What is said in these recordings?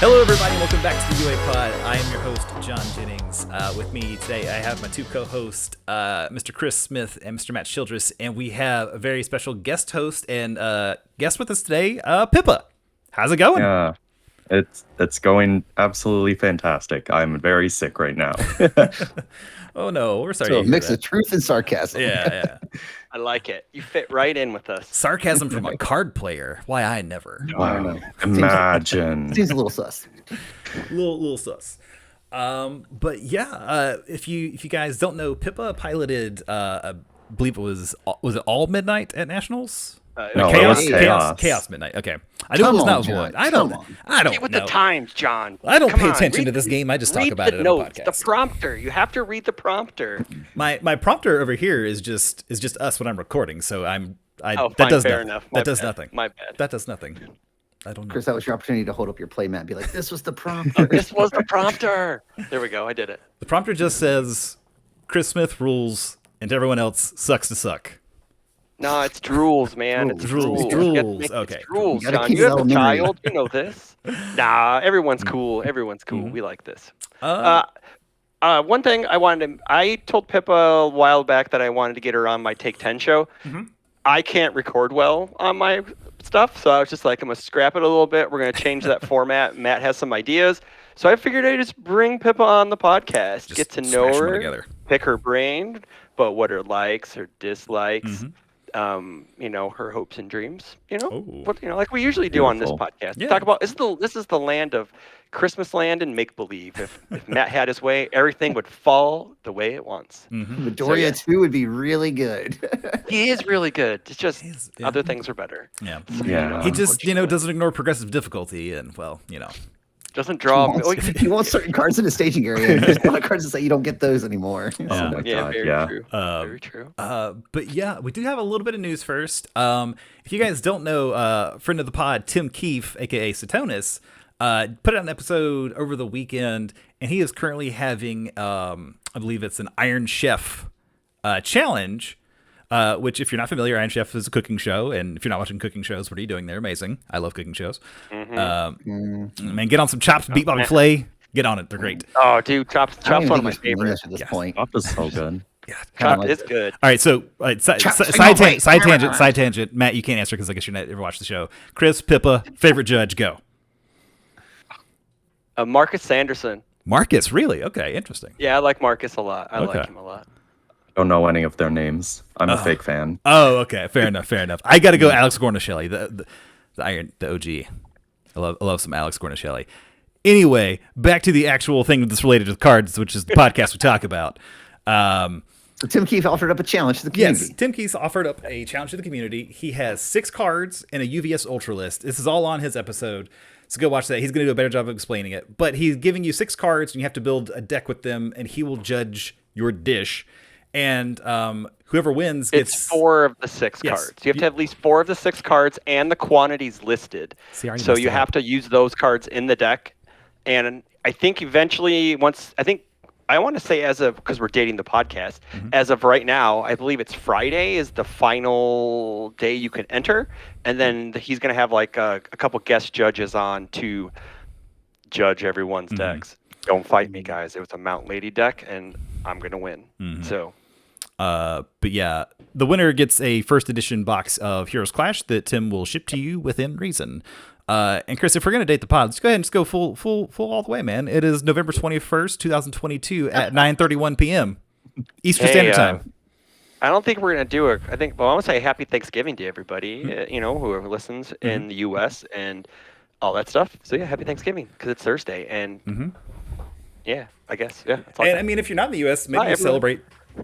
Hello, everybody, and welcome back to the UA Pod. I am your host, John Jennings. With me today, I have my two co-hosts, Mr. Chris Smith and Mr. Matt Childress, and we have a very special guest host and guest with us today, Pippa. How's it going? Yeah, it's going absolutely fantastic. I'm very sick right now. Oh no, we're sorry. So to a hear mix that. of truth and sarcasm. Yeah. I like it. You fit right in with us. Sarcasm from a card player. Why I never. Wow. Imagine. Seems a little sus. little sus. But yeah, if you guys don't know, Pippa piloted I believe it was it All Midnight at Nationals? No, it was Chaos Midnight. Okay, I knew it was not one. I don't Get with know. the times, John. I don't Come pay on, attention read to this game. I just talk read about the it in notes, a podcast. The prompter. You have to read the prompter. My prompter over here is just us when I'm recording. So Fine, that does fair nothing. enough. That does nothing. My bad. That does nothing. I don't know. Chris, that was your opportunity to hold up your playmat and be like, this was the prompter. This was the prompter. There we go. I did it. The prompter just says, "Chris Smith rules," and everyone else sucks to suck. No, it's drools, man. It's Drools. drools. Okay. It's drools, You gotta John. keep You it have a elementary. child. You know this. Nah, everyone's cool. Everyone's cool. We like this. One thing I told Pippa a while back that I wanted to get her on my Take 10 show. I can't record well on my stuff, so I was just like, I'm going to scrap it a little bit. We're going to change that format. Matt has some ideas. So I figured I'd just bring Pippa on the podcast, Just get to know smash 'em her, together. pick her brain, but what her likes, her dislikes, her hopes and dreams, Oh. like we usually do on this Beautiful. podcast. Yeah. Talk about this is the land of Christmas land and make believe. If Matt had his way, everything would fall the way it wants. Midoriya 2 would be really good. He is really good. It's just He is, yeah. other things are better. Yeah. Yeah. He just, doesn't ignore progressive difficulty, and Doesn't draw. He wants certain cards in the staging area. And there's a lot of cards that say you don't get those anymore. Oh my Yeah, god, very yeah. true. Very true. But yeah, we do have a little bit of news first. If you guys don't know, friend of the pod, Tim Keefe, aka Satonis, put out an episode over the weekend, and he is currently having, I believe it's an Iron Chef challenge. Which, if you're not familiar, Iron Chef is a cooking show, and if you're not watching cooking shows, what are you doing there? Amazing. I love cooking shows. Man, get on some chops, beat Bobby Flay. Get on it. They're great. Oh, dude, Chop's I don't one of even my think he's favorites. at this Yes. point. Pop is so good. Yeah. Kinda Chop like is it. good. All right, so side tangent. Matt, you can't answer because I guess you're not ever watched the show. Chris, Pippa, favorite judge, go. Marcus Sanderson. Marcus, really? Okay, interesting. Yeah, I like Marcus a lot. I Okay. like him a lot. Don't know any of their names. I'm a fake fan. Oh, okay, fair enough. I got to go Alex Gornishelli, the OG. I love some Alex Gornishelli. Anyway, back to the actual thing that's related to the cards, which is the podcast we talk about. So Tim Keefe offered up a challenge to the community. Yes, Tim Keefe offered up a challenge to the community. He has 6 cards in a UVS Ultra list. This is all on his episode, so go watch that. He's going to do a better job of explaining it. But he's giving you 6 cards, and you have to build a deck with them, and he will judge your dish. And whoever wins gets... It's 4 of the 6 Yes. cards. You have to have at least 4 of the 6 cards and the quantities listed. See, I already So messed you it have up. to use those cards in the deck. And I think eventually I want to say because we're dating the podcast, as of right now, I believe it's Friday is the final day you can enter. And then he's going to have like a couple guest judges on to judge everyone's decks. Don't fight me, guys. It was a Mount Lady deck, and I'm going to win. So... But yeah, the winner gets a first edition box of Heroes Clash that Tim will ship to you within reason. And Chris, if we're gonna date the pod, let's go ahead and just go full all the way, man. It is November 21st, 2022 at 9:31 p.m. Eastern Standard Time. I don't think we're gonna do it. I want to say Happy Thanksgiving to everybody, who listens in the U.S. and all that stuff. So yeah, Happy Thanksgiving because it's Thursday, and yeah, I guess that's all And I mean, if you're not in the U.S., maybe you everyone. celebrate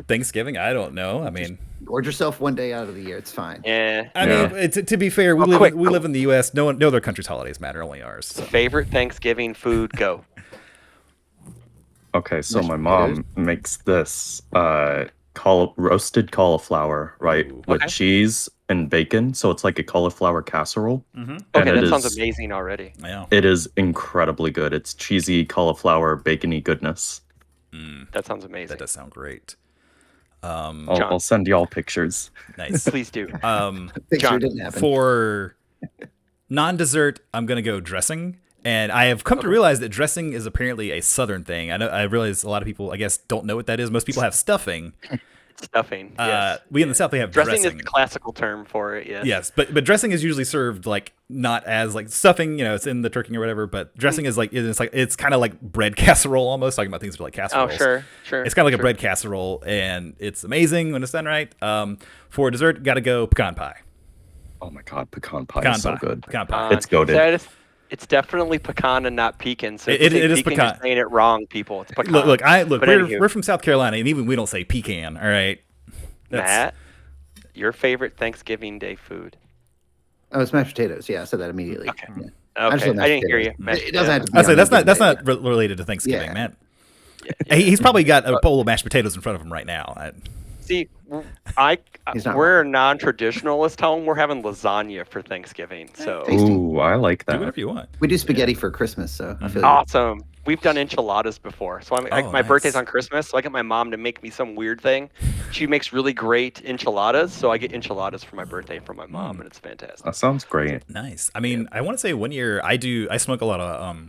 Thanksgiving. I don't know. I mean, Gorge yourself one day out of the year. It's fine. yeah. I mean, to be fair, we live in the U.S. No other country's holidays matter, only ours. So. Favorite Thanksgiving food? Go. Okay, so my mom makes this roasted cauliflower, right, with Okay. cheese and bacon. So it's like a cauliflower casserole. And Okay, that it sounds is- amazing already. Yeah. It is incredibly good. It's cheesy cauliflower, bacony goodness. That sounds amazing. That does sound great. I'll send y'all pictures. Nice. Please do. Picture John, didn't happen. For non-dessert, I'm gonna go dressing. And I have come to realize that dressing is apparently a Southern thing. I realize a lot of people, I guess, don't know what that is. Most people have stuffing. Stuffing. Yes. We in the South, we have dressing. dressing. Is the classical term for it. Yes. Yes, but dressing is usually served like not as like stuffing. You know, it's in the turkey or whatever. But dressing is like it's kind of like bread casserole almost. Talking about things that are like casseroles. Oh, sure. It's kind of like a bread casserole, and it's amazing when it's done right. For dessert, got to go pecan pie. Oh my god, pecan pie is so good. Pecan pie. It's goated. It's definitely pecan and not pecan. So it is pecan. You're saying it wrong, people. It's pecan. Look. We're from South Carolina, and even we don't say pecan. All right, Matt, your favorite Thanksgiving Day food? Oh, it's mashed potatoes. Yeah, I said that immediately. Okay. Yeah. Okay. I didn't hear you. It doesn't have to be. I say that's not related to Thanksgiving, man. Yeah. He's probably got a bowl of mashed potatoes in front of him right now. See, we're a non-traditionalist home. We're having lasagna for Thanksgiving. So Ooh, I like Do that. whatever you want. We do spaghetti for Christmas, so I feel awesome. We've done enchiladas before. So my nice. birthday's on Christmas, so I get my mom to make me some weird thing. She makes really great enchiladas, so I get enchiladas for my birthday from my mom, and it's fantastic. That sounds great. Nice. I mean, I want to say one year I smoke a lot of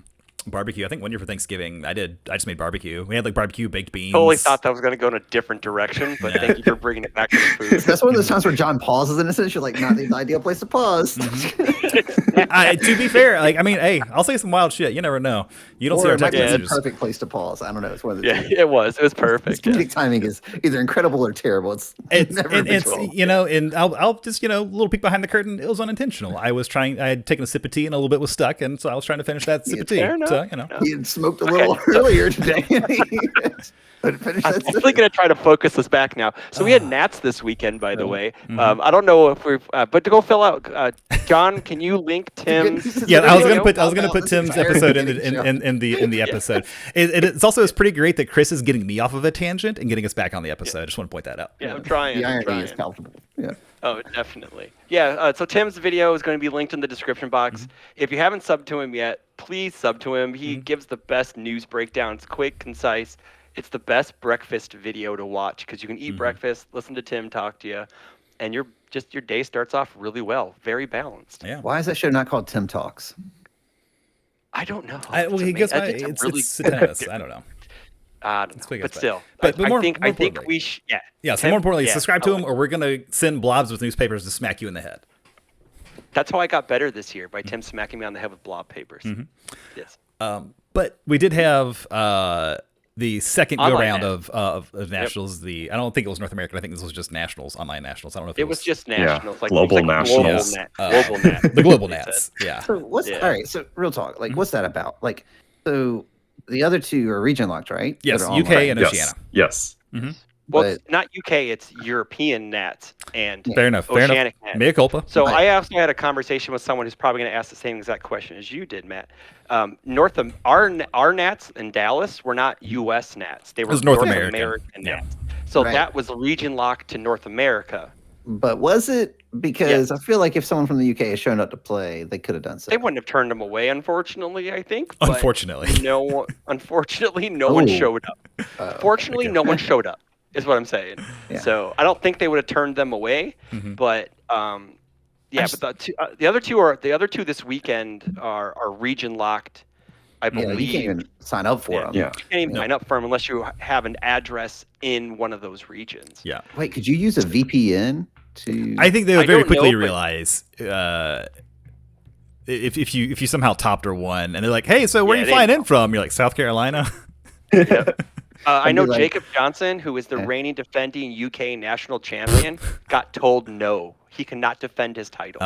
barbecue. I think one year for Thanksgiving I just made barbecue. We had like barbecue, baked beans. Totally thought that was going to go in a different direction, but thank you for bringing it back to the food. That's one of those times where John pauses in a sense. You're like, not the ideal place to pause. To be fair, like I mean, hey, I'll say some wild shit. You never know. You don't see our text it's a messages. perfect place to pause. I don't know. It's one of the It was perfect. comedic timing is either incredible or terrible. It's never It's between. you know, and I'll just a little peek behind the curtain. It was unintentional. I had taken a sip of tea and a little bit was stuck, and so I was trying to finish that sip of tea. fair enough. So He had smoked a little earlier today. But finish I'm that definitely going to try to focus this back now. So we had Nats this weekend, by the way. I don't know if we've, but to go fill out, John, can you link Tim's? Yeah, I was video? gonna put Tim's episode in the episode. It's also pretty great that Chris is getting me off of a tangent and getting us back on the episode. I just want to point that out. Yeah, I'm trying. The I'm irony trying. is palpable. Yeah. Oh, definitely. Yeah, so Tim's video is going to be linked in the description box. If you haven't subbed to him yet, please sub to him. He gives the best news breakdowns, quick, concise. It's the best breakfast video to watch because you can eat breakfast, listen to Tim talk to you, and your day starts off really well, very balanced. Yeah. Why is that show not called Tim Talks? I don't know. He goes by it's Satanas. I don't know. I don't know. big But as still, but I more think importantly- we should. Yeah. Yeah. So Tim- more importantly, yeah, subscribe to I him, like or we're gonna send blobs with newspapers to smack you in the head. That's how I got better this year, by Tim smacking me on the head with blob papers. Yes. But we did have the second go Online round net. of nationals. I don't think it was North American. I think this was just nationals, online nationals. I don't know if It was just nationals, global it was nationals. Global net. the global They nats. Yeah. So what's Yeah. all right? So real talk, like what's that about? Like, so the other two are region locked, right? Yes, That are UK online. and Yes. Oceania. Yes. Well, But- it's not UK, it's European nats and Fair enough. Fair enough. oceanic nats. Mea culpa. So Right. I also had a conversation with someone who's probably going to ask the same exact question as you did, Matt. Our nats in Dallas were not U.S. nats; they were was North North American. American Yeah. nats. So Right. that was region locked to North America. But was it because Yes. I feel like if someone from the UK has shown up to play, they could have done so. They wouldn't have turned them away, unfortunately. I think. but Unfortunately. unfortunately, no one Oh. showed up. Fortunately, no one showed up. Is what I'm saying. Yeah. So I don't think they would have turned them away, but yeah. But the other two this weekend are region locked. I Yeah, believe you can't even sign up for Yeah. them. Yeah. you can't even sign up for them unless you have an address in one of those regions. Yeah. Wait, could you use a VPN to? I think they would I very don't quickly know, but- realize if you somehow topped or won, and they're like, "Hey, so where Yeah, are you they flying know. in from?" You're like, "South Carolina." I I'd know be like- Jacob Johnson, who is the Yeah. reigning defending UK national champion, got told no, he cannot defend his title,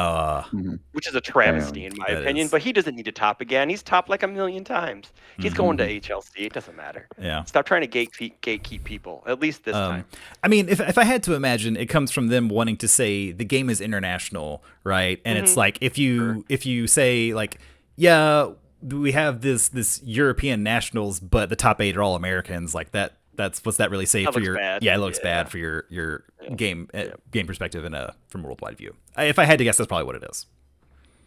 which is a travesty in my That opinion. is. But he doesn't need to top again. He's topped like a million times. He's going to HLC. It doesn't matter. Yeah. Stop trying to gatekeep people. At least this time. I mean, if I had to imagine, it comes from them wanting to say the game is international, right? And it's like if you say like, yeah, we have this European nationals, but the top 8 are all Americans, like that. What's that really say That for looks your? bad. Yeah, it looks bad for your game perspective and from a worldwide view. If I had to guess, that's probably what it is.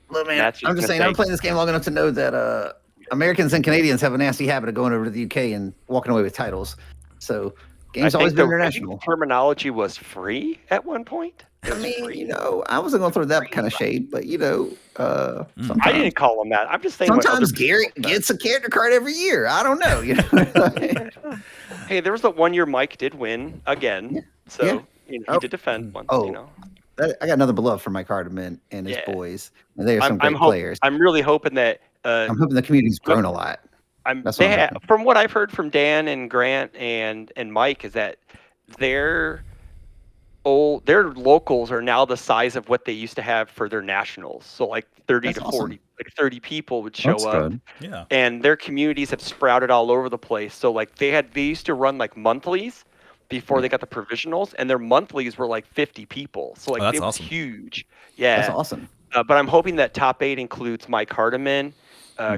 Look, man, That's just I'm just gonna saying, I'm say- playing this game long enough to know that Americans and Canadians have a nasty habit of going over to the UK and walking away with titles. So Game's always been international. Terminology was free at one point. I mean, I wasn't going to throw that kind of shade, but sometimes, I didn't call him that. I'm just saying. Sometimes Garrett gets a character card every year. I don't know. Hey, there was the 1 year Mike did win again, so he did defend once. I got another beloved for Mike Hardiman and his boys, and they are some great players. I'm really hoping that. I'm hoping the community's grown a lot. From what I've heard from Dan and Grant and Mike is that their locals are now the size of what they used to have for their nationals. So like 30 to 40, like 30 people would show up. Good. Yeah. And their communities have sprouted all over the place. So like they used to run like monthlies before they got the provisionals, and their monthlies were like 50 people. So like it was huge. Yeah. That's awesome. But I'm hoping that top 8 includes Mike Hardiman,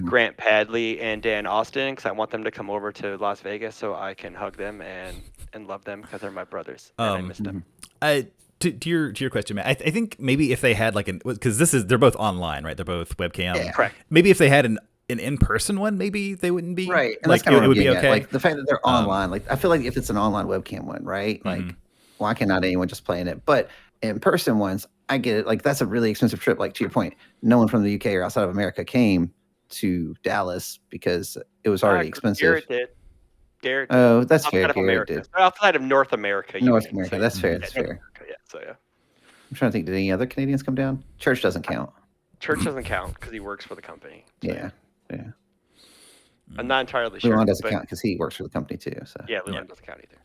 Grant Padley, and Dan Austin, because I want them to come over to Las Vegas so I can hug them and love them because they're my brothers. And I missed them. To your question, Matt, I think maybe if they had because they're both online, right? They're both webcam. Yeah. Correct. Maybe if they had an in-person one, maybe they wouldn't be right. And like it would be okay. Like the fact that they're online, like I feel like if it's an online webcam one, right? Like why cannot anyone just play in it? But in-person ones, I get it. Like that's a really expensive trip. Like to your point, no one from the UK or outside of America came to Dallas because it was already expensive. Garrett did. Oh, that's fair. Garrett did. Outside of North America. North America. That's fair. That's fair. Yeah. So yeah. I'm trying to think. Did any other Canadians come down? Church doesn't count. Church doesn't count because he works for the company. So. Yeah. I'm not entirely sure. Leon doesn't count because he works for the company too. So yeah, Leon doesn't count either.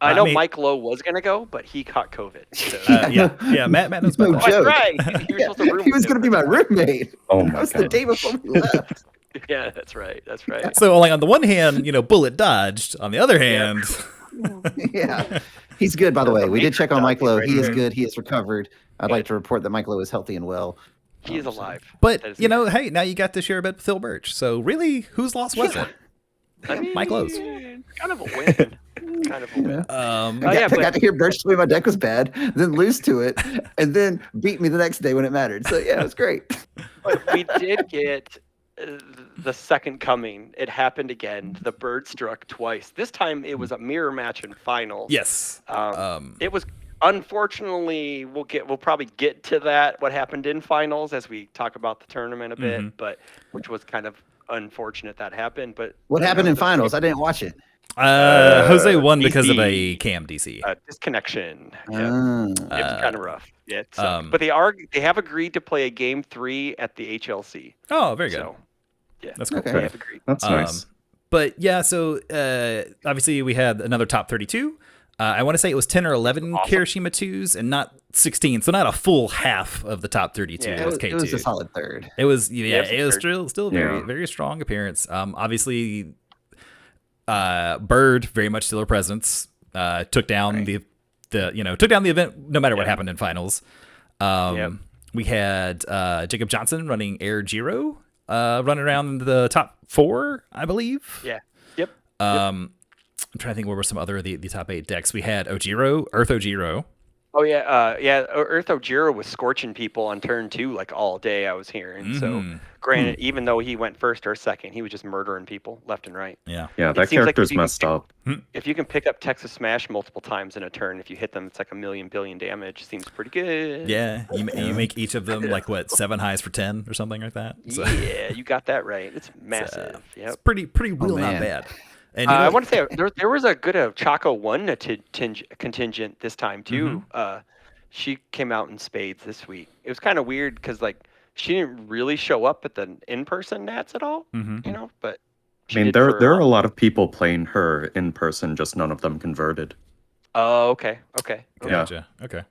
I know Mike Lowe was gonna go, but he caught COVID. So. Matt knows about that. Joke. That's right. He was gonna be my roommate. Oh my That was the day before we left. Yeah, that's right. So, like on the one hand, bullet dodged. On the other hand, yeah, he's good. By the way, we did check on Mike Lowe. He is good. He is recovered. I'd like to report that Mike Lowe is healthy and well. He is alive. But hey, now you got to share a bed with Phil Birch. So really, whose loss was it? Mike Lowe's. Kind of a win. I got to hear Birch tell me my deck was bad, then lose to it, and then beat me the next day when it mattered. So yeah, it was great. But we did get the second coming. It happened again. The bird struck twice. This time it was a mirror match in finals. Yes. It was. Unfortunately, we'll probably get to that, what happened in finals as we talk about the tournament a bit, but which was kind of unfortunate that happened. But what happened in finals? I didn't watch it. Jose won because of a cam DC disconnection. Yeah, it was kind of rough. Yeah, but they have agreed to play a game 3 at the HLC. Oh, very good. So, yeah, that's cool. Okay. They have agreed. That's nice. But yeah, so obviously we had another top 32. I want to say it was 10 or 11 Kirishima 2s and not 16, so not a full half of the top 32 was K2. It was a solid third. It was it was still very very strong appearance. Obviously Bird very much still a presence. Took down the event no matter what happened in finals. We had Jacob Johnson running Air Giro, running around the top 4, I believe. Yeah. Yep. I'm trying to think what were some other of the top 8 decks. We had Earth Ojiro. Oh yeah, Earth Ojiro was scorching people on turn 2 like all day. I was hearing. So granted, even though he went first or second, he was just murdering people left and right. Yeah, that character's messed up. If you can pick up Texas Smash multiple times in a turn, if you hit them, it's like 1 billion damage. Seems pretty good. Yeah, you make each of them like 7 highs for 10 or something like that. So. Yeah, you got that right. It's massive. It's pretty real, not bad. And I want to say there was a good Chaco 1 contingent this time too. She came out in spades this week. It was kind of weird because she didn't really show up at the in-person Nats at all. But I mean, there are a lot of people playing her in person, just none of them converted. Oh, okay. Gotcha. Yeah. Okay.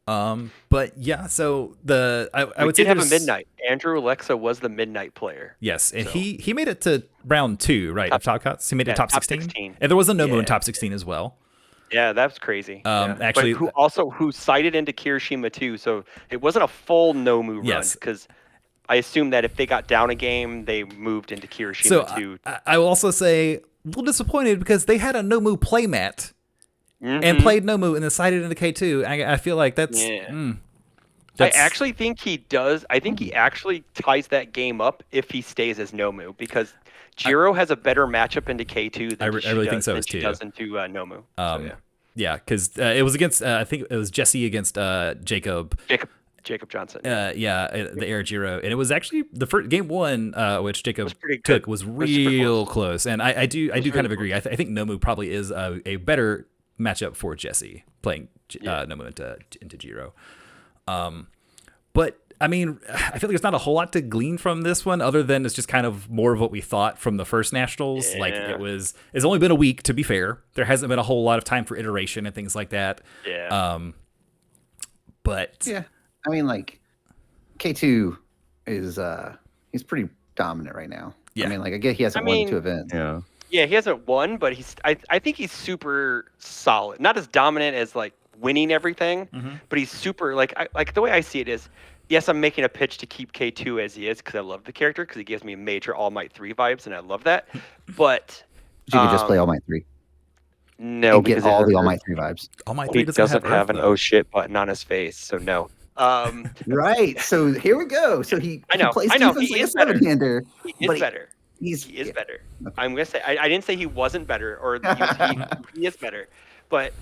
But yeah, so I would say have a midnight. Andrew Alexa was the midnight player. Yes, and he made it to round 2, right? Of top cuts. He made it top 16. And there was a Nomu in top 16 as well. Yeah, that's crazy. Actually, but who cited into Kirishima too, so it wasn't a full Nomu run because I assume that if they got down a game, they moved into Kirishima too. I will also say a little disappointed because they had a Nomu playmat. And played Nomu and then cited into K2. I feel like that's I actually think he does. I think he actually ties that game up if he stays as Nomu, because Jiro has a better matchup into K2 than I really think so she does into Nomu. Yeah, because it was against I think it was Jesse against Jacob. Jacob Johnson. The Air Jiro, and it was actually the first game one, which Jacob took, was real close. And I do kind of agree. I think Nomu probably is a better matchup for Jesse playing Nomu into Jiro. But I mean, I feel like there's not a whole lot to glean from this one, other than it's just kind of more of what we thought from the first nationals. Yeah. Like it's only been a week, to be fair. There hasn't been a whole lot of time for iteration and things like that. Yeah. But yeah, I mean, like K2 is he's pretty dominant right now. Yeah. I mean, like I get he hasn't won 2 events. Yeah. Yeah, he hasn't won, but I think he's super solid. Not as dominant as like winning everything, but he's super like the way I see it is, yes, I'm making a pitch to keep K2 as he is because I love the character, because he gives me major All Might 3 vibes, and I love that. But you could just play All Might 3. No, and get all the All Might 3 vibes. All Might 3 doesn't have an oh shit button on his face, so no. Right. So here we go. So he plays defense like a seven-hander. He is better. He is better. Okay. I'm gonna say I didn't say he wasn't better, or he is better. But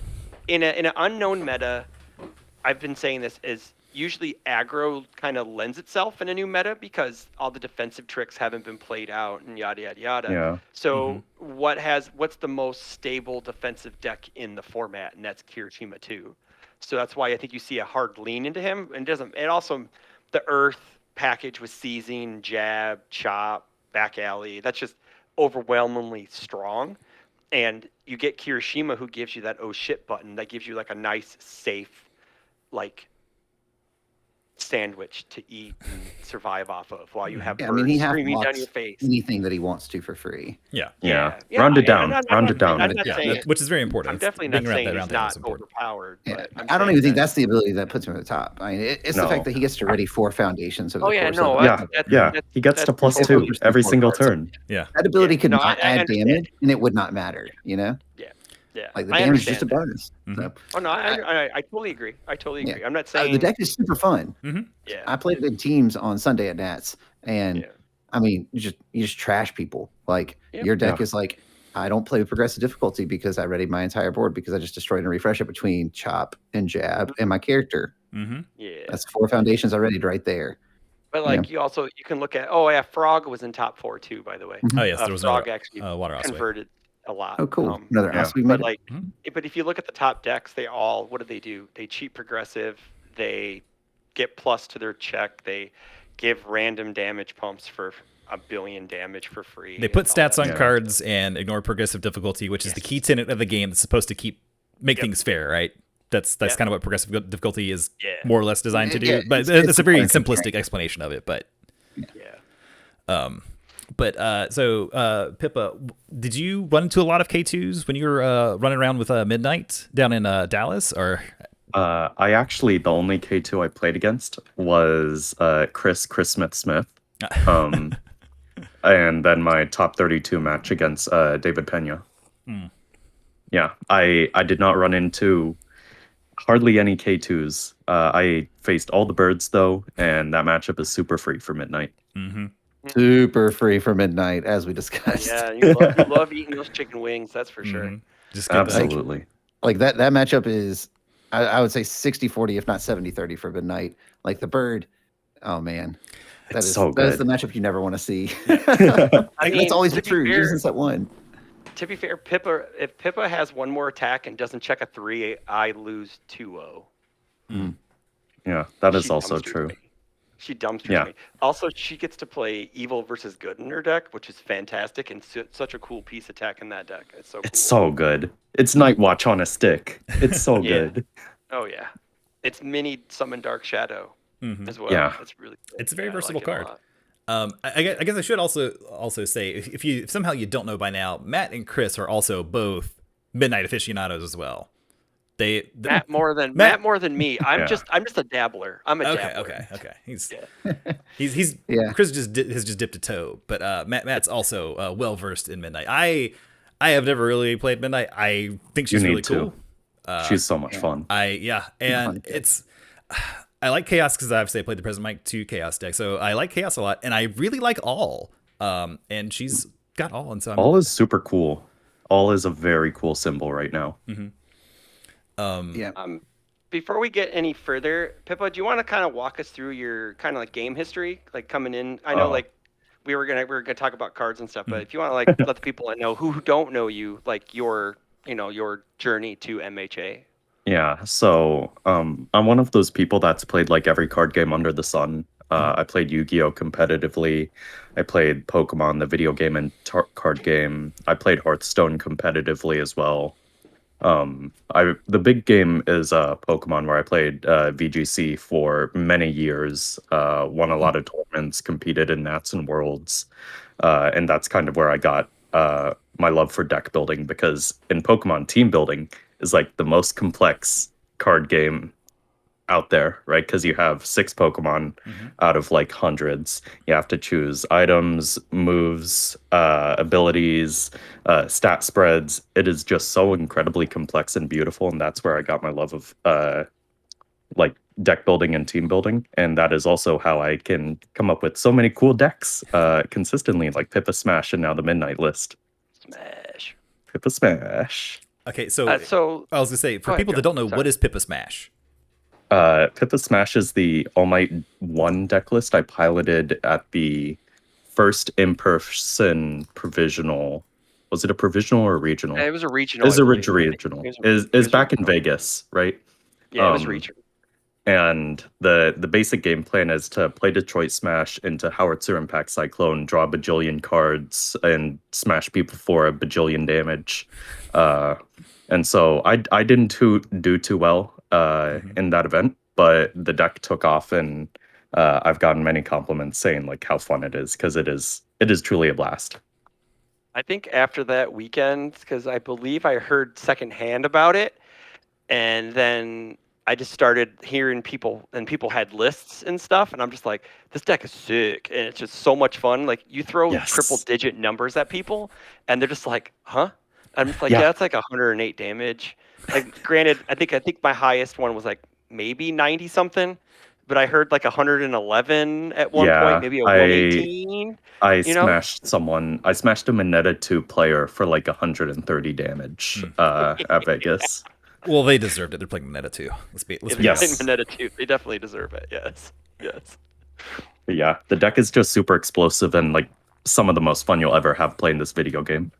in an unknown meta, I've been saying this is usually aggro kind of lends itself in a new meta because all the defensive tricks haven't been played out and yada yada yada. Yeah. So what's the most stable defensive deck in the format, and that's Kirishima 2. So that's why I think you see a hard lean into him, and also the Earth package with seizing, jab, chop, back alley. That's just overwhelmingly strong. And you get Kirishima, who gives you that oh shit button that gives you like a nice, safe, like sandwich to eat and survive off of while you have birds screaming down your face. Anything that he wants to for free. Yeah. Round it down. Which is very important. I'm definitely not saying he's not overpowered. Yeah. I don't even think that's the ability that puts him at the top. I mean, it's the fact that he gets to ready 4 foundations. He gets to +2 every single turn. Yeah. That ability could not add damage, and it would not matter, you know? Yeah, like the damage is just a bonus. So, I totally agree. I'm not saying the deck is super fun. Yeah, I played it in teams on Sunday at Nats, and I mean, you just trash people. Like your deck is like, I don't play with progressive difficulty because I readied my entire board because I just destroyed and refresh it between chop and jab and my character. Yeah, that's 4 foundations I readied right there. But like you can look at Frog was in top 4 too, by the way. Oh yes, there was Frog actually water converted a lot. Oh, cool. Another house we made. But but if you look at the top decks, they all, what do? They cheat progressive. They get plus to their check. They give random damage pumps for 1 billion damage for free. They put stats on cards and ignore progressive difficulty, which is the key tenet of the game that's supposed to make things fair, right? That's kind of what progressive difficulty is more or less designed to do. But it's a very simplistic explanation of it. But so Pippa, did you run into a lot of K2s when you were running around with Midnight down in Dallas, or? I actually, the only K2 I played against was Chris Smith, and then my top 32 match against David Pena. Yeah, I did not run into hardly any K2s. I faced all the birds though, and that matchup is super free for Midnight. Super free for Midnight, as we discussed. Yeah, you love eating those chicken wings, that's for sure. Just absolutely. Like that matchup is, I would say 60-40, if not 70-30 for Midnight. Like the bird, oh man. That is the matchup you never want to see. That's always the truth. Uses that one. To be fair, if Pippa has one more attack and doesn't check a 3, I lose 2-0. Yeah, that is also true. She dumpsters me. Also, she gets to play evil versus good in her deck, which is fantastic and such a cool piece of tech in that deck. It's so cool. It's so good. It's Night Watch on a stick. It's so good. Oh yeah, it's mini summon Dark Shadow as well. Yeah, it's really good. It's a very versatile card. I guess I should also say if somehow you don't know by now, Matt and Chris are also both Midnight aficionados as well. Matt more than me. I'm just a dabbler. I'm a dabbler. Okay. He's Chris has just dipped a toe, but Matt's also well versed in Midnight. I have never really played Midnight. I think she's really cool. She's so much fun. And it's I like Chaos because obviously I played the Present Mike 2 Chaos deck, so I like Chaos a lot, and I really like All. And she's got All, and so All is super cool. All is a very cool symbol right now. Yeah. Before we get any further, Pippa, do you want to kind of walk us through your kind of like game history, like coming in? I know like we were gonna talk about cards and stuff, but if you want to like let the people know who don't know you, like your journey to MHA. Yeah, so I'm one of those people that's played like every card game under the sun. I played Yu-Gi-Oh competitively. I played Pokemon, the video game and card game. I played Hearthstone competitively as well. The big game is Pokemon, where I played VGC for many years. Won a lot of tournaments, competed in Nats and Worlds, and that's kind of where I got my love for deck building, because in Pokemon, team building is like the most complex card game out there, right? Because you have 6 Pokemon out of like hundreds. You have to choose items, moves, abilities, stat spreads. It is just so incredibly complex and beautiful, and that's where I got my love of like deck building and team building. And that is also how I can come up with so many cool decks consistently, like Pippa Smash and now the Midnight List. Smash. Pippa Smash. Okay, so So I was gonna say, for ahead, people Joe. that don't know, Sorry. what is Pippa Smash? Pippa Smash is the All Might 1 deck list I piloted at the first in-person provisional. Was it a provisional or a regional? It was a regional. It was I a believe. regional. It Is was back in regional. Vegas, right? Yeah, it was regional. And the basic game plan is to play Detroit Smash into Howitzer Impact Cyclone, draw a bajillion cards, and smash people for a bajillion damage. And so I didn't do too well in that event, but the deck took off, and I've gotten many compliments saying like how fun it is, because it is truly a blast. I think after that weekend, because I believe I heard secondhand about it, and then I just started hearing people, and people had lists and stuff, and I'm just like, this deck is sick, and it's just so much fun. Like you throw Yes. triple-digit numbers at people, and they're just like, huh? I'm just like, Yeah. yeah, that's like 108 damage. Like, granted, I think my highest one was like maybe 90 something, but I heard like 111 at one Yeah, point, maybe a 118. I You know? smashed someone. I smashed a Mineta 2 player for like 130 damage at Vegas. Well, they deserved it. They're playing Meta too. Let's be Yes. honest. Mineta too. They definitely deserve it. Yes. But yeah, the deck is just super explosive and like some of the most fun you'll ever have playing this video game.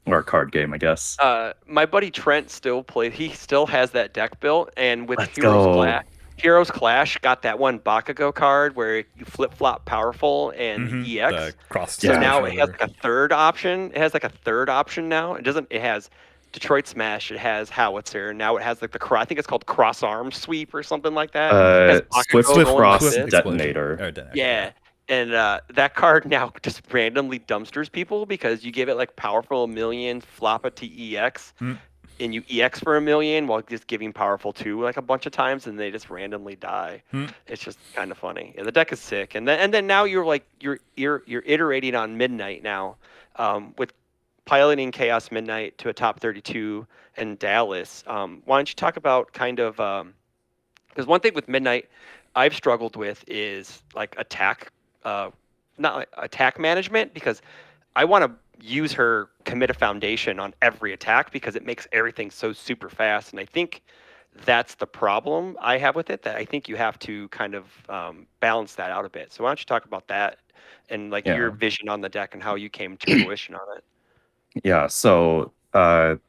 Or card game, I guess. My buddy Trent still plays. He still has that deck built, and with Let's Heroes go. Clash, Heroes Clash got that one Bakugo card where you flip flop powerful and EX. The cross So Yeah. now it has like a third option. It has like a third option now. It doesn't. It has Detroit Smash. It has Howitzer. And now it has like I think it's called Cross Arm Sweep or something like that. It has Bakugo Swift going Frost with it. Detonator. Or detonator. Yeah. And that card now just randomly dumpsters people because you give it like powerful 1 million, flop it to EX, and you EX for 1 million while just giving powerful 2 like a bunch of times, and they just randomly die. It's just kind of funny. And the deck is sick. And then now you're like you're iterating on Midnight now, with piloting Chaos Midnight to a top 32 in Dallas. Why don't you talk about kind of because one thing with Midnight I've struggled with is like attack management, because I want to use her commit a foundation on every attack because it makes everything so super fast. And I think that's the problem I have with it, that I think you have to kind of balance that out a bit. So why don't you talk about that and like your vision on the deck and how you came to fruition on it? Yeah, so the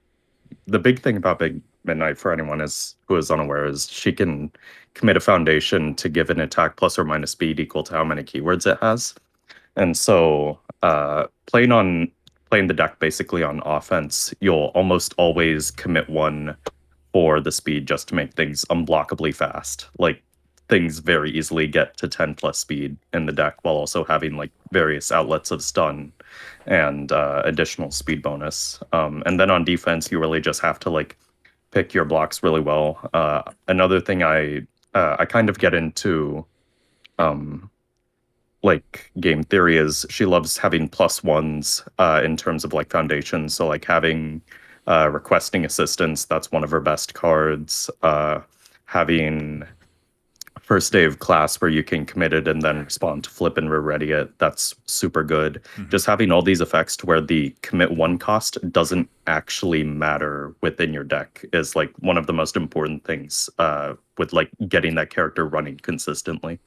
big thing about Big Midnight for anyone who is unaware is she can commit a foundation to give an attack plus or minus speed equal to how many keywords it has. And so playing the deck basically on offense, you'll almost always commit one for the speed just to make things unblockably fast. Like things very easily get to 10 plus speed in the deck while also having like various outlets of stun and additional speed bonus. And then on defense, you really just have to like pick your blocks really well. Another thing I kind of get into like game theory is she loves having +1s in terms of like foundations. So like having requesting assistance, that's one of her best cards. Having first day of class where you can commit it and then respond to flip and re-ready it. That's super good. Just having all these effects to where the commit one cost doesn't actually matter within your deck is like one of the most important things with like getting that character running consistently.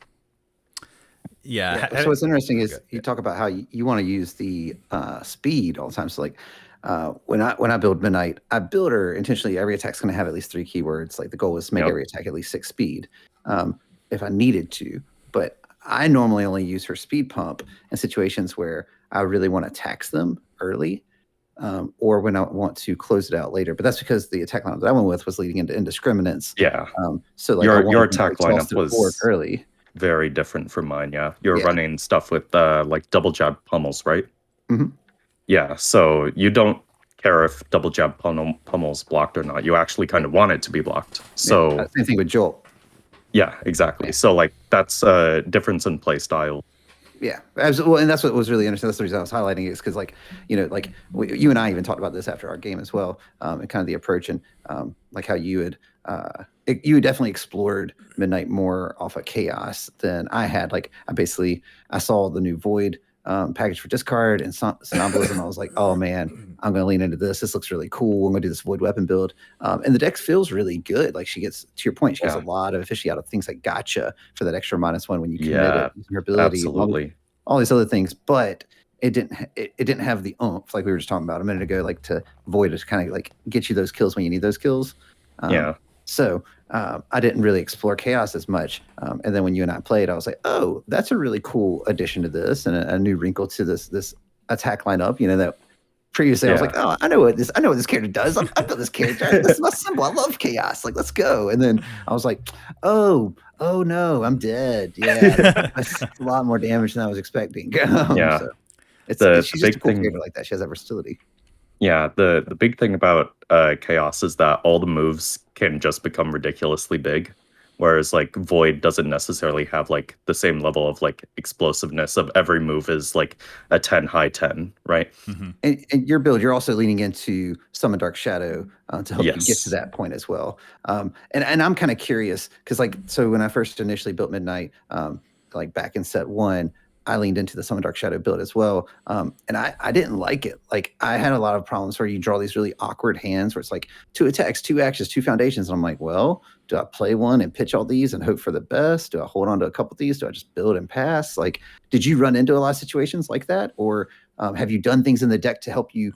Yeah. So what's interesting is you talk about how you want to use the speed all the time. So like when I build Midnight, I build her intentionally. Every attack's going to have at least 3 keywords. Like the goal is to make every attack at least 6 speed, if I needed to. But I normally only use her speed pump in situations where I really want to tax them early, or when I want to close it out later. But that's because the attack lineup that I went with was leading into indiscriminants. Yeah. So like your attack lineup was early. Very different from mine. Yeah, you're running stuff with like double jab pummels, right? Yeah, so you don't care if double jab pummel's blocked or not. You actually kind of want it to be blocked. So same thing with Jolt. Yeah, exactly. So like that's a difference in play style. Yeah, absolutely. Well, and that's what was really interesting. That's the reason I was highlighting it, is because, like, like you and I even talked about this after our game as well, and kind of the approach and like how you had definitely explored Midnight more off of chaos than I had. Like, I saw the new Void package for discard and Somnambulism, and I was like, oh man, I'm going to lean into this. This looks really cool. I'm going to do this Void weapon build, and the deck feels really good. Like, she gets, to your point, she gets a lot of efficiency out of things like gotcha for that extra -1 when you commit it, using her ability, absolutely, all these other things, but it didn't have the oomph like we were just talking about a minute ago, like to Void to kind of like get you those kills when you need those kills. So I didn't really explore chaos as much. And then when you and I played, I was like, oh, that's a really cool addition to this and a new wrinkle to this attack lineup. That previously I was like, oh, I know what this character does. I've built this character. This is my symbol. I love chaos. Like, let's go. And then I was like, oh no, I'm dead. Yeah, that's a lot more damage than I was expecting. So she's just a cool character like that. She has that versatility. Yeah, the big thing about chaos is that all the moves can just become ridiculously big, whereas like Void doesn't necessarily have like the same level of like explosiveness of every move is like a 10 high 10, right? And your build, you're also leaning into Summon Dark Shadow to help you get to that point as well. And I'm kind of curious because so when I first initially built Midnight, like back in set 1, I leaned into the Summon Dark Shadow build as well. And I didn't like it. Like, I had a lot of problems where you draw these really awkward hands where it's like 2 attacks, 2 actions, 2 foundations. And I'm like, well, do I play one and pitch all these and hope for the best? Do I hold on to a couple of these? Do I just build and pass? Like, did you run into a lot of situations like that? Or have you done things in the deck to help you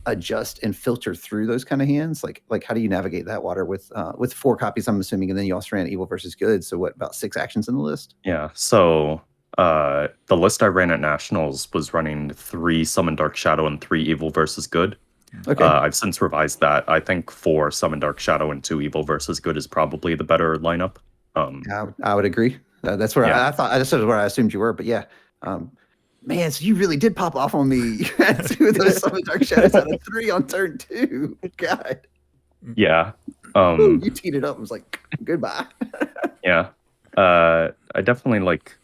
adjust and filter through those kind of hands? Like how do you navigate that water with 4 copies, I'm assuming, and then you also ran Evil versus Good. So what, about 6 actions in the list? Yeah, so the list I ran at Nationals was running 3 Summon Dark Shadow and 3 Evil versus Good. Okay. I've since revised that. I think 4 Summon Dark Shadow and 2 Evil versus Good is probably the better lineup. I would agree. That's where I thought. That's where I assumed you were. But yeah, man, so you really did pop off on me. You had 2 of those Summon Dark Shadows out of 3 on turn 2. God. Yeah. You teed it up. I was like, goodbye. Yeah. I definitely like.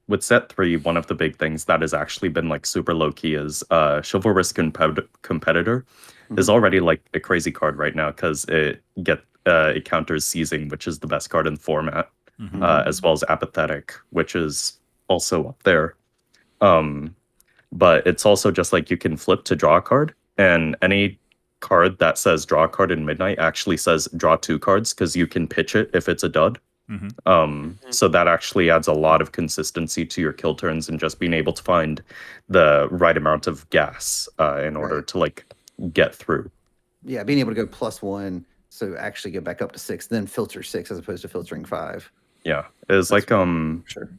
With set 3, one of the big things that has actually been like super low key is Chivalrous Competitor is already like a crazy card right now because it counters Seizing, which is the best card in the format, as well as Apathetic, which is also up there. But it's also just like you can flip to draw a card, and any card that says draw a card in Midnight actually says draw 2 cards because you can pitch it if it's a dud. So that actually adds a lot of consistency to your kill turns and just being able to find the right amount of gas in order to like get through. Yeah, being able to go +1, so actually go back up to 6, then filter 6 as opposed to filtering 5. Yeah, it was like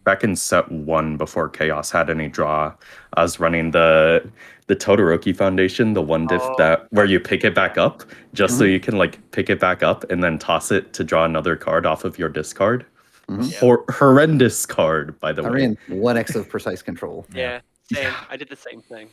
back in set 1 before Chaos had any draw, I was running the Todoroki Foundation, the 1 diff where you pick it back up just so you can like pick it back up and then toss it to draw another card off of your discard. Horrendous card, by the way. I ran 1x of Precise Control. Yeah, same. I did the same thing.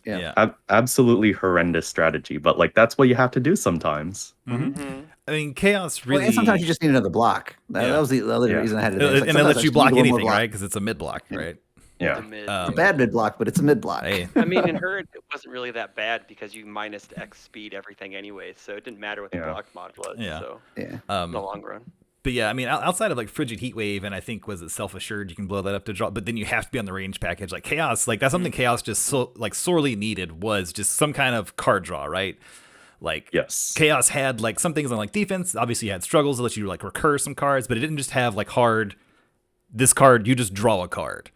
Yeah. Absolutely horrendous strategy, but like that's what you have to do sometimes. I mean, Chaos really. And sometimes you just need another block. That was the other reason I had to. And it lets you block anything, right? Because it's a mid block, right? Yeah. It's a bad mid block, but it's a mid block. Hey. I mean, in her, it wasn't really that bad because you minus X speed everything anyway, so it didn't matter what the block mod was. Yeah. So Yeah. in the long run. But yeah, I mean, outside of like Frigid Heat Wave, and I think was it Self Assured, you can blow that up to draw. But then you have to be on the range package, like Chaos. Like that's something Chaos just sorely needed was just some kind of card draw, right? Like Yes. Chaos had like some things on like defense. Obviously, you had struggles that let you like recur some cards, but it didn't just have like hard. This card, you just draw a card.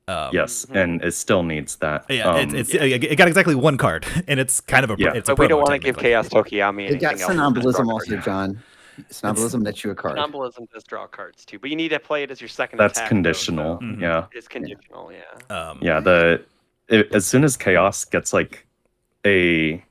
Yes, and it still needs that. Yeah, it got exactly one card, and it's kind of a it's a but we don't promo, want to give technically. Chaos Tokiyami It got anything else. Somnambulism also, John. Somnambulism nets you a card. Somnambulism does draw cards too, but you need to play it as your second That's attack. conditional. though, so- Yeah. It's conditional, yeah. Yeah, as soon as Chaos gets like I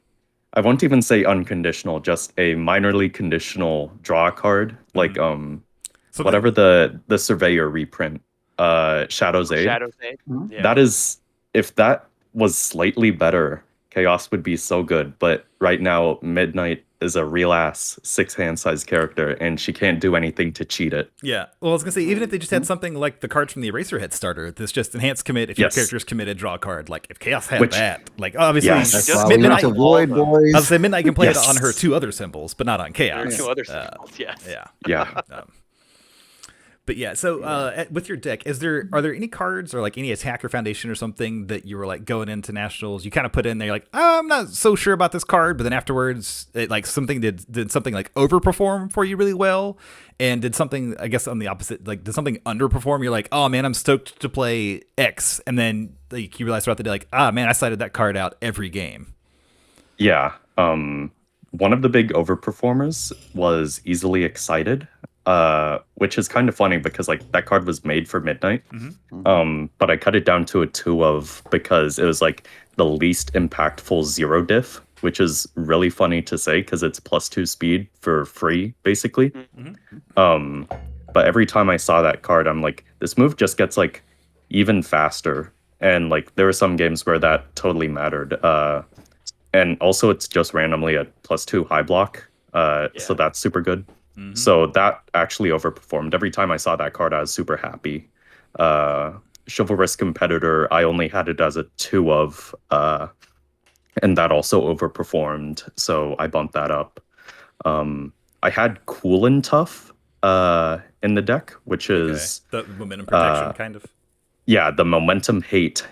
won't even say unconditional, just a minorly conditional draw card, like So whatever the Surveyor reprint, Shadow's Aid. Shadow's Aid. Yeah. That is, if that was slightly better, Chaos would be so good. But right now, Midnight is a real ass 6-hand size character, and she can't do anything to cheat it. Yeah. Well, I was gonna say, even if they just had something like the cards from the Eraserhead starter, that's just enhanced commit. If your character's committed, draw a card. Like if Chaos had that, like obviously, Yes. That's Just why we Midnight. need to avoid, boys. I was say Midnight can play it Yes. on her 2 other symbols, but not on There Chaos. are 2 other symbols, yes. Yeah. Yeah. But yeah, so with your deck, are there any cards or like any attacker foundation or something that you were like going into nationals? You kind of put in there, you're like, I'm not so sure about this card, but then afterwards, like something did something like overperform for you really well, and did something, I guess, on the opposite, like did something underperform? You're like, oh man, I'm stoked to play X, and then like you realize throughout the day, like, man, I cited that card out every game. Yeah. One of the big overperformers was Easily Excited, which is kind of funny because like that card was made for Midnight. But I cut it down to a 2 of because it was like the least impactful 0 diff, which is really funny to say because it's +2 speed for free, basically. But every time I saw that card, I'm like, this move just gets like even faster. And like there were some games where that totally mattered. And also it's just randomly a +2 high block. So that's super good. So that actually overperformed. Every time I saw that card, I was super happy. Chivalrous Competitor, I only had it as a 2 of, and that also overperformed. So I bumped that up. I had Cool and Tough in the deck, which is the momentum protection kind of. Yeah, the momentum hate.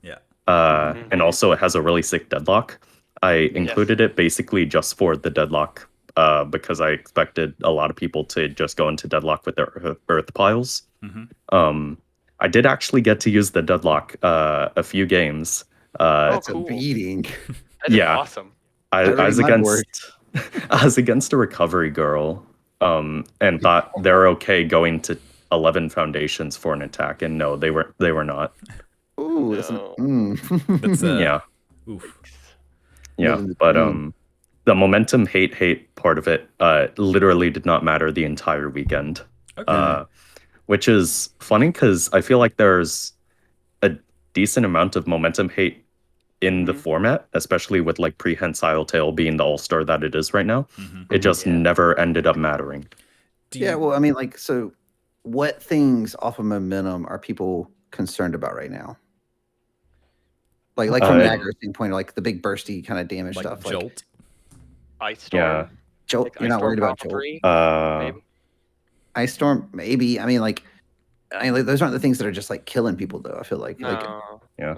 Yeah. And also it has a really sick deadlock. I included it basically just for the deadlock. Because I expected a lot of people to just go into deadlock with their earth piles. I did actually get to use the deadlock a few games. That's cool. a beating. That's awesome. I was against a recovery girl, and thought they're okay going to 11 foundations for an attack, and no, they were not. Ooh, That's Yeah. Oof. Yeah, but the momentum hate part of it literally did not matter the entire weekend. Okay. Which is funny because I feel like there's a decent amount of momentum hate in the format, especially with like Prehensile Tail being the all-star that it is right now. It just never ended up mattering. Well, I mean, like, so what things off of momentum are people concerned about right now? Like from an aggro standpoint, like the big bursty kind of damage like stuff. Jolt. Ice Storm. Jolt, Like you're not worried about Jolt. 3, maybe? Ice Storm, maybe. I mean, like, those aren't the things that are just like killing people, though. I feel like,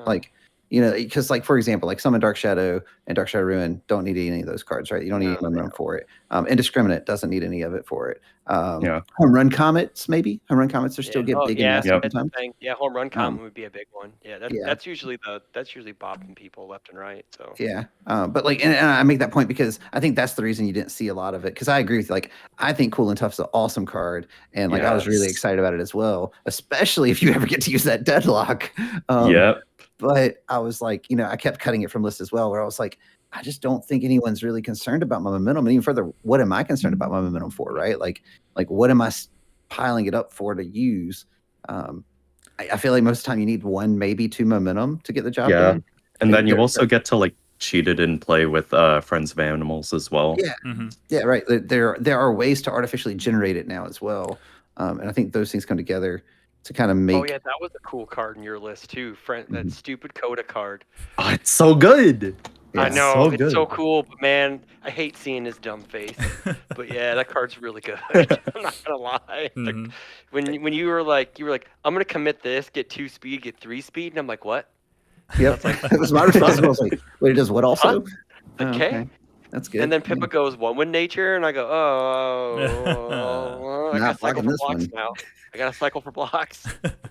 like, you know, because like for example, like Summon Dark Shadow and Dark Shadow Ruin don't need any of those cards, right? You don't need any momentum for it. Indiscriminate doesn't need any of it for it. Home Run Comets, maybe. Home Run Comets are still get big and nasty sometimes. Yeah, Home Run Comet would be a big one. Yeah, that's usually bopping people left and right. So but like, and I make that point because I think that's the reason you didn't see a lot of it. Because I agree with you. Like, I think Cool and Tough's an awesome card, and like I was really excited about it as well, especially if you ever get to use that deadlock. But I was like, you know, I kept cutting it from list as well, where I was like, I just don't think anyone's really concerned about my momentum. And even further, what am I concerned about my momentum for, right? Like what am I piling it up for to use? I feel like most of the time you need 1, maybe 2 momentum to get the job done. And then you also get to like cheat it in play with Friends of Animals as well. Yeah, right. There are ways to artificially generate it now as well. And I think those things come together to kind of make. Oh yeah, that was a cool card in your list too, friend. That stupid Coda card. Oh, it's so good. I Yeah. know So it's so good. cool, but man, I hate seeing his dumb face. But yeah, that card's really good. I'm not gonna lie. Mhm. When you were like, I'm gonna commit this, get 2 speed, get 3 speed, and I'm like, what? Yep. That's like, That was my response. I was like, wait, it does what also? Oh, okay. That's good. And then Pippa goes 1 with nature, and I go, oh, I Not gotta cycle blocking for this blocks one. now. I gotta cycle for blocks.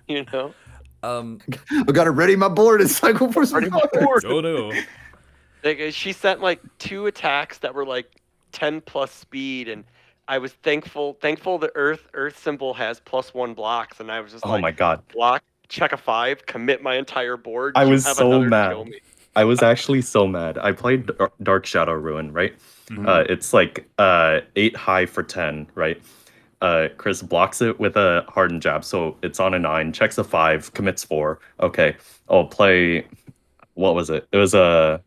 You know, Um, I got to ready my board and cycle for some ready my cards. board. oh no. Like, she sent like 2 attacks that were like 10 plus speed, and I was thankful the Earth symbol has +1 blocks, and I was just Oh like, my god. block, check a 5, commit my entire board. I You was have so another to kill mad. me. I was actually so mad. I played Dark Shadow Ruin, right? It's like 8 high for 10, right? Chris blocks it with a hardened jab, so it's on a 9, checks a 5, commits 4. Okay, I'll play. What was it? It was I